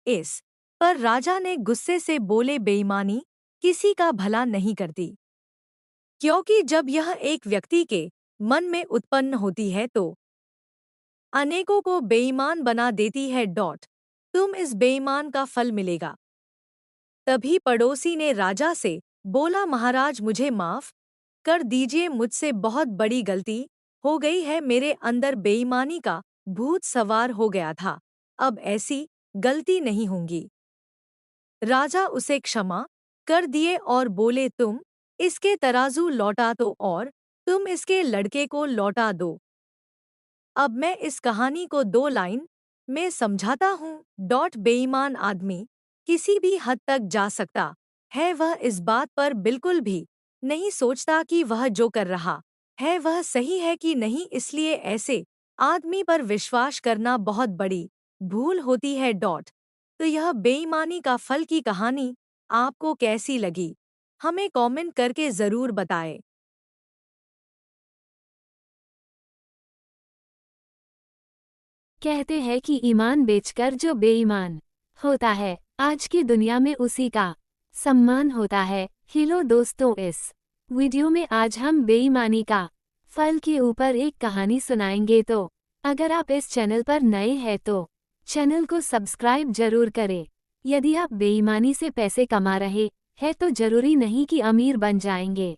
इस पर राजा ने गुस्से से बोले, बेईमानी किसी का भला नहीं करती, क्योंकि जब यह एक व्यक्ति के मन में उत्पन्न होती है तो अनेकों को बेईमान बना देती है। तुम इस बेईमान का फल मिलेगा। तभी पड़ोसी ने राजा से बोला, महाराज, मुझे माफ कर दीजिए, मुझसे बहुत बड़ी गलती हो गई है। मेरे अंदर बेईमानी का भूत सवार हो गया था, अब ऐसी गलती नहीं होगी। राजा उसे क्षमा कर दिए और बोले, तुम इसके तराजू लौटा दो और तुम इसके लड़के को लौटा दो। अब मैं इस कहानी को 2 लाइन में समझाता हूँ। बेईमान आदमी किसी भी हद तक जा सकता है, वह इस बात पर बिल्कुल भी नहीं सोचता कि वह जो कर रहा है वह सही है कि नहीं, इसलिए ऐसे आदमी पर विश्वास करना बहुत बड़ी भूल होती है। तो यह बेईमानी का फल की कहानी आपको कैसी लगी? हमें कमेंट करके ज़रूर बताएं। कहते हैं कि ईमान बेचकर जो बेईमान होता है, आज की दुनिया में उसी का सम्मान होता है। हेलो दोस्तों, इस वीडियो में आज हम बेईमानी का फल के ऊपर एक कहानी सुनाएंगे। तो अगर आप इस चैनल पर नए हैं तो चैनल को सब्सक्राइब जरूर करें। यदि आप बेईमानी से पैसे कमा रहे हैं तो जरूरी नहीं कि अमीर बन जाएंगे।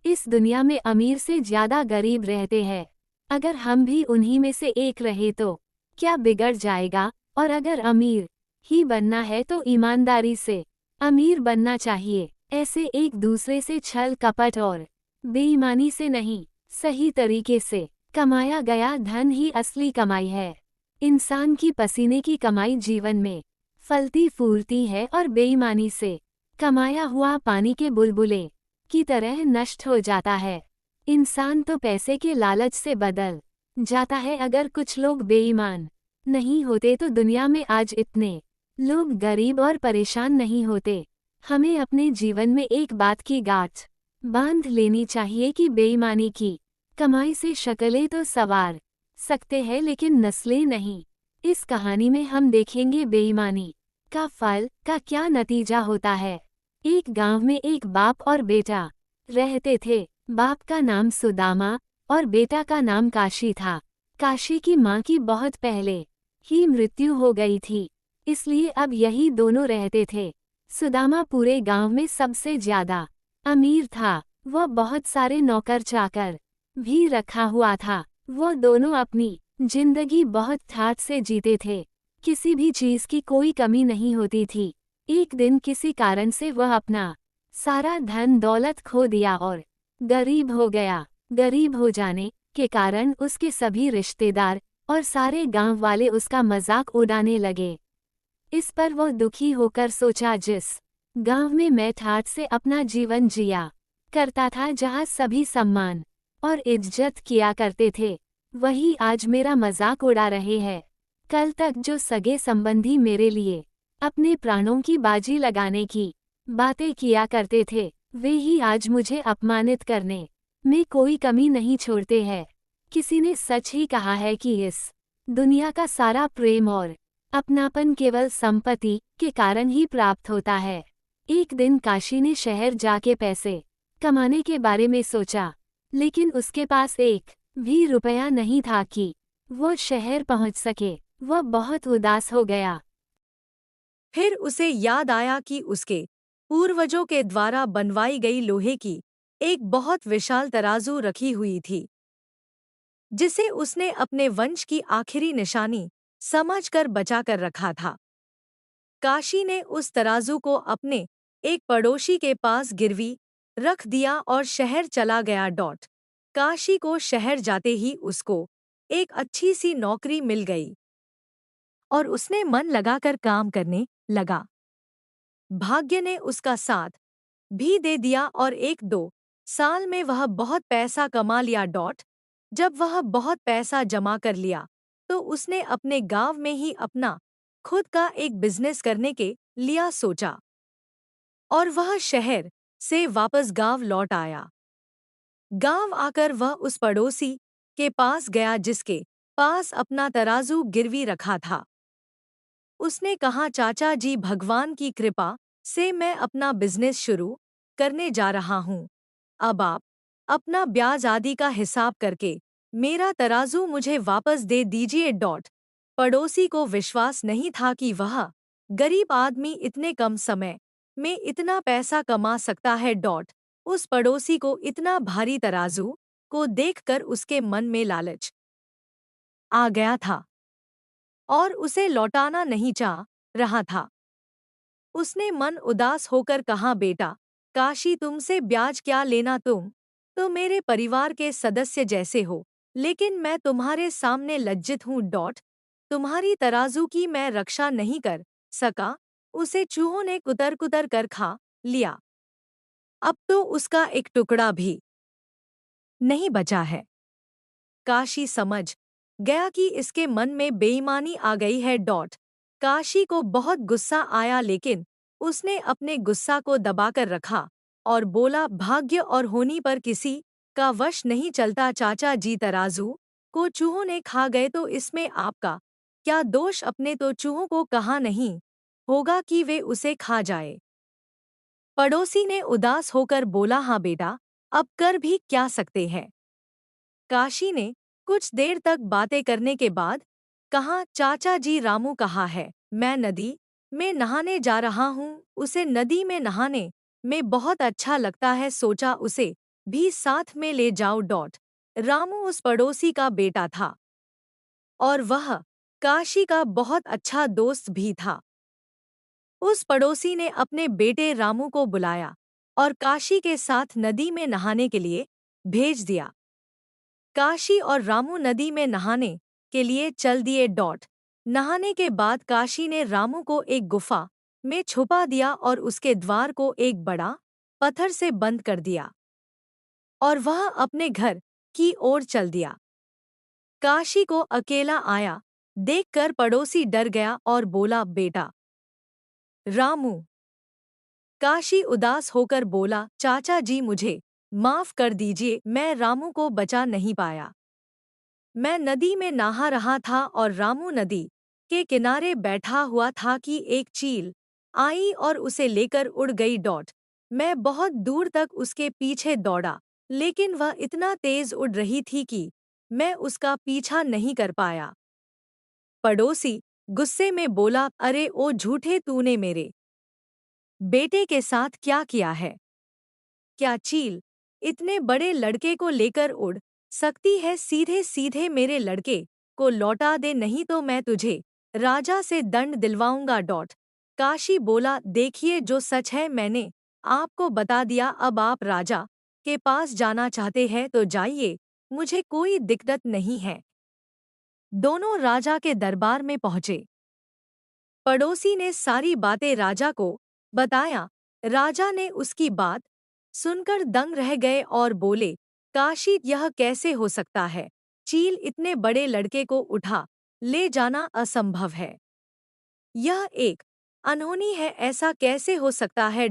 इस दुनिया में अमीर से ज्यादा गरीब रहते हैं। अगर हम भी उन्हीं में से एक रहे तो क्या बिगड़ जाएगा। और अगर अमीर ही बनना है तो ईमानदारी से अमीर बनना चाहिए। ऐसे एक दूसरे से छल कपट और बेईमानी से नहीं, सही तरीके से कमाया गया धन ही असली कमाई है। इंसान की पसीने की कमाई जीवन में फलती फूलती है और बेईमानी से कमाया हुआ पानी के बुलबुले की तरह नष्ट हो जाता है। इंसान तो पैसे के लालच से बदल जाता है। अगर कुछ लोग बेईमान नहीं होते तो दुनिया में आज इतने लोग गरीब और परेशान नहीं होते। हमें अपने जीवन में एक बात की गांठ बांध लेनी चाहिए कि बेईमानी की कमाई से शक्लें तो संवार सकते हैं लेकिन नस्लें नहीं। इस कहानी में हम देखेंगे बेईमानी का फल का क्या नतीजा होता है। एक गांव में एक बाप और बेटा रहते थे। बाप का नाम सुदामा और बेटा का नाम काशी था। काशी की माँ की बहुत पहले ही मृत्यु हो गई थी, इसलिए अब यही दोनों रहते थे। सुदामा पूरे गांव में सबसे ज्यादा अमीर था। वह बहुत सारे नौकर चाकर भी रखा हुआ था। वो दोनों अपनी जिंदगी बहुत ठाठ से जीते थे। किसी भी चीज की कोई कमी नहीं होती थी। एक दिन किसी कारण से वह अपना सारा धन दौलत खो दिया और गरीब हो गया। गरीब हो जाने के कारण उसके सभी रिश्तेदार और सारे गांव वाले उसका मजाक उड़ाने लगे। इस पर वह दुखी होकर सोचा, जिस गांव में मैं ठाठ से अपना जीवन जिया करता था, जहां सभी सम्मान और इज्जत किया करते थे, वही आज मेरा मजाक उड़ा रहे हैं। कल तक जो सगे संबंधी मेरे लिए अपने प्राणों की बाजी लगाने की बातें किया करते थे, वे ही आज मुझे अपमानित करने में कोई कमी नहीं छोड़ते हैं। किसी ने सच ही कहा है कि इस दुनिया का सारा प्रेम और अपनापन केवल संपत्ति के कारण ही प्राप्त होता है। एक दिन काशी ने शहर जाके पैसे कमाने के बारे में सोचा, लेकिन उसके पास एक भी रुपया नहीं था कि वो शहर पहुंच सके। वह बहुत उदास हो गया। फिर उसे याद आया कि उसके पूर्वजों के द्वारा बनवाई गई लोहे की एक बहुत विशाल तराजू रखी हुई थी, जिसे उसने अपने वंश की आखिरी निशानी समझकर बचाकर रखा था। काशी ने उस तराजू को अपने एक पड़ोसी के पास गिरवी रख दिया और शहर चला गया। काशी को शहर जाते ही उसको एक अच्छी सी नौकरी मिल गई और उसने मन लगाकर काम करने लगा। भाग्य ने उसका साथ भी दे दिया और 1-2 साल में वह बहुत पैसा कमा लिया। जब वह बहुत पैसा जमा कर लिया तो उसने अपने गांव में ही अपना खुद का एक बिजनेस करने के लिया सोचा और वह शहर से वापस गांव लौट आया। गांव आकर वह उस पड़ोसी के पास गया जिसके पास अपना तराजू गिरवी रखा था। उसने कहा, चाचा जी, भगवान की कृपा से मैं अपना बिजनेस शुरू करने जा रहा हूँ। अब आप अपना ब्याज आदि का हिसाब करके मेरा तराजू मुझे वापस दे दीजिए। पड़ोसी को विश्वास नहीं था कि वह गरीब आदमी इतने कम समय में इतना पैसा कमा सकता है। उस पड़ोसी को इतना भारी तराजू को देखकर उसके मन में लालच आ गया था और उसे लौटाना नहीं चाह रहा था। उसने मन उदास होकर कहा, बेटा काशी, तुमसे ब्याज क्या लेना, तुम तो मेरे परिवार के सदस्य जैसे हो, लेकिन मैं तुम्हारे सामने लज्जित हूँ। तुम्हारी तराजू की मैं रक्षा नहीं कर सका, उसे चूहों ने कुतर कुतर कर खा लिया। अब तो उसका एक टुकड़ा भी नहीं बचा है। काशी समझ गया कि इसके मन में बेईमानी आ गई है। काशी को बहुत गुस्सा आया, लेकिन उसने अपने गुस्सा को दबाकर रखा और बोला, भाग्य और होनी पर किसी का वश नहीं चलता। चाचा जी, तराजू को चूहों ने खा गए तो इसमें आपका क्या दोष अपने तो चूहों को कहा नहीं होगा कि वे उसे खा जाए। पड़ोसी ने उदास होकर बोला, हाँ बेटा, अब कर भी क्या सकते हैं। काशी ने कुछ देर तक बातें करने के बाद कहा, चाचा जी, रामू कहाँ है? मैं नदी में नहाने जा रहा हूँ, उसे नदी में नहाने में बहुत अच्छा लगता है, सोचा उसे भी साथ में ले जाओ। रामू उस पड़ोसी का बेटा था और वह काशी का बहुत अच्छा दोस्त भी था। उस पड़ोसी ने अपने बेटे रामू को बुलाया और काशी के साथ नदी में नहाने के लिए भेज दिया। काशी और रामू नदी में नहाने के लिए चल दिए। नहाने के बाद काशी ने रामू को एक गुफा में छुपा दिया और उसके द्वार को एक बड़ा पत्थर से बंद कर दिया और वह अपने घर की ओर चल दिया। काशी को अकेला आया देखकर पड़ोसी डर गया और बोला, बेटा रामू। काशी उदास होकर बोला, चाचा जी, मुझे माफ कर दीजिए, मैं रामू को बचा नहीं पाया। मैं नदी में नहा रहा था और रामू नदी के किनारे बैठा हुआ था कि एक चील आई और उसे लेकर उड़ गई। मैं बहुत दूर तक उसके पीछे दौड़ा, लेकिन वह इतना तेज उड़ रही थी कि मैं उसका पीछा नहीं कर पाया। पड़ोसी गुस्से में बोला, अरे ओ झूठे, तूने मेरे बेटे के साथ क्या किया है? क्या चील इतने बड़े लड़के को लेकर उड़ सकती है? सीधे सीधे मेरे लड़के को लौटा दे, नहीं तो मैं तुझे राजा से दंड दिलवाऊंगा। काशी बोला, देखिए, जो सच है मैंने आपको बता दिया, अब आप राजा के पास जाना चाहते हैं तो जाइए, मुझे कोई दिक्कत नहीं है। दोनों राजा के दरबार में पहुंचे। पड़ोसी ने सारी बातें राजा को बताया। राजा ने उसकी बात सुनकर दंग रह गए और बोले, काशी, यह कैसे हो सकता है? चील इतने बड़े लड़के को उठा ले जाना असंभव है। यह एक अनहोनी है, ऐसा कैसे हो सकता है?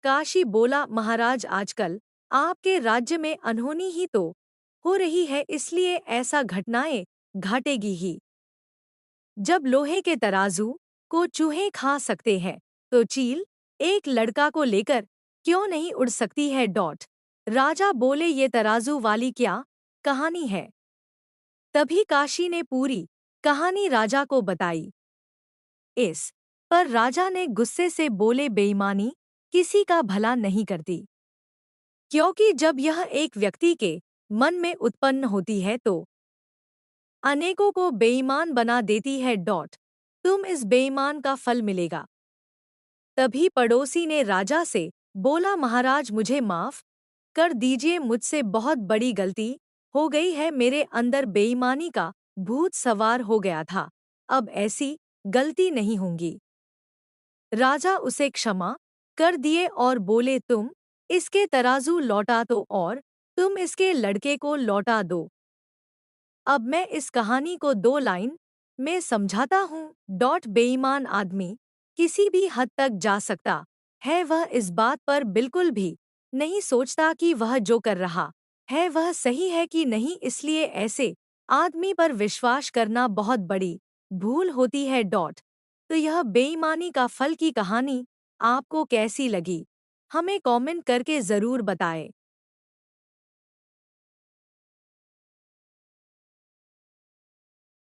काशी बोला, महाराज, आजकल आपके राज्य में अनहोनी ही तो हो रही है, इसलिए ऐसा घटनाएं घटेगी ही। जब लोहे के तराजू को चूहे खा सकते हैं, तो चील एक लड़का को लेकर क्यों नहीं उड़ सकती है? राजा बोले, ये तराजू वाली क्या कहानी है? तभी काशी ने पूरी कहानी राजा को बताई। इस पर राजा ने गुस्से से बोले, बेईमानी किसी का भला नहीं करती, क्योंकि जब यह एक व्यक्ति के मन में उत्पन्न होती है तो अनेकों को बेईमान बना देती है। तुम इस बेईमान का फल मिलेगा। तभी पड़ोसी ने राजा से बोला, महाराज, मुझे माफ कर दीजिए, मुझसे बहुत बड़ी गलती हो गई है, मेरे अंदर बेईमानी का भूत सवार हो गया था, अब ऐसी गलती नहीं होगी। राजा उसे क्षमा कर दिए और बोले, तुम इसके तराजू लौटा दो और तुम इसके लड़के को लौटा दो। अब मैं इस कहानी को 2 लाइन में समझाता हूँ। बेईमान आदमी किसी भी हद तक जा सकता है, वह इस बात पर बिल्कुल भी नहीं सोचता कि वह जो कर रहा है वह सही है कि नहीं, इसलिए ऐसे आदमी पर विश्वास करना बहुत बड़ी भूल होती है। तो यह बेईमानी का फल की कहानी आपको कैसी लगी? हमें कमेंट करके ज़रूर बताएं।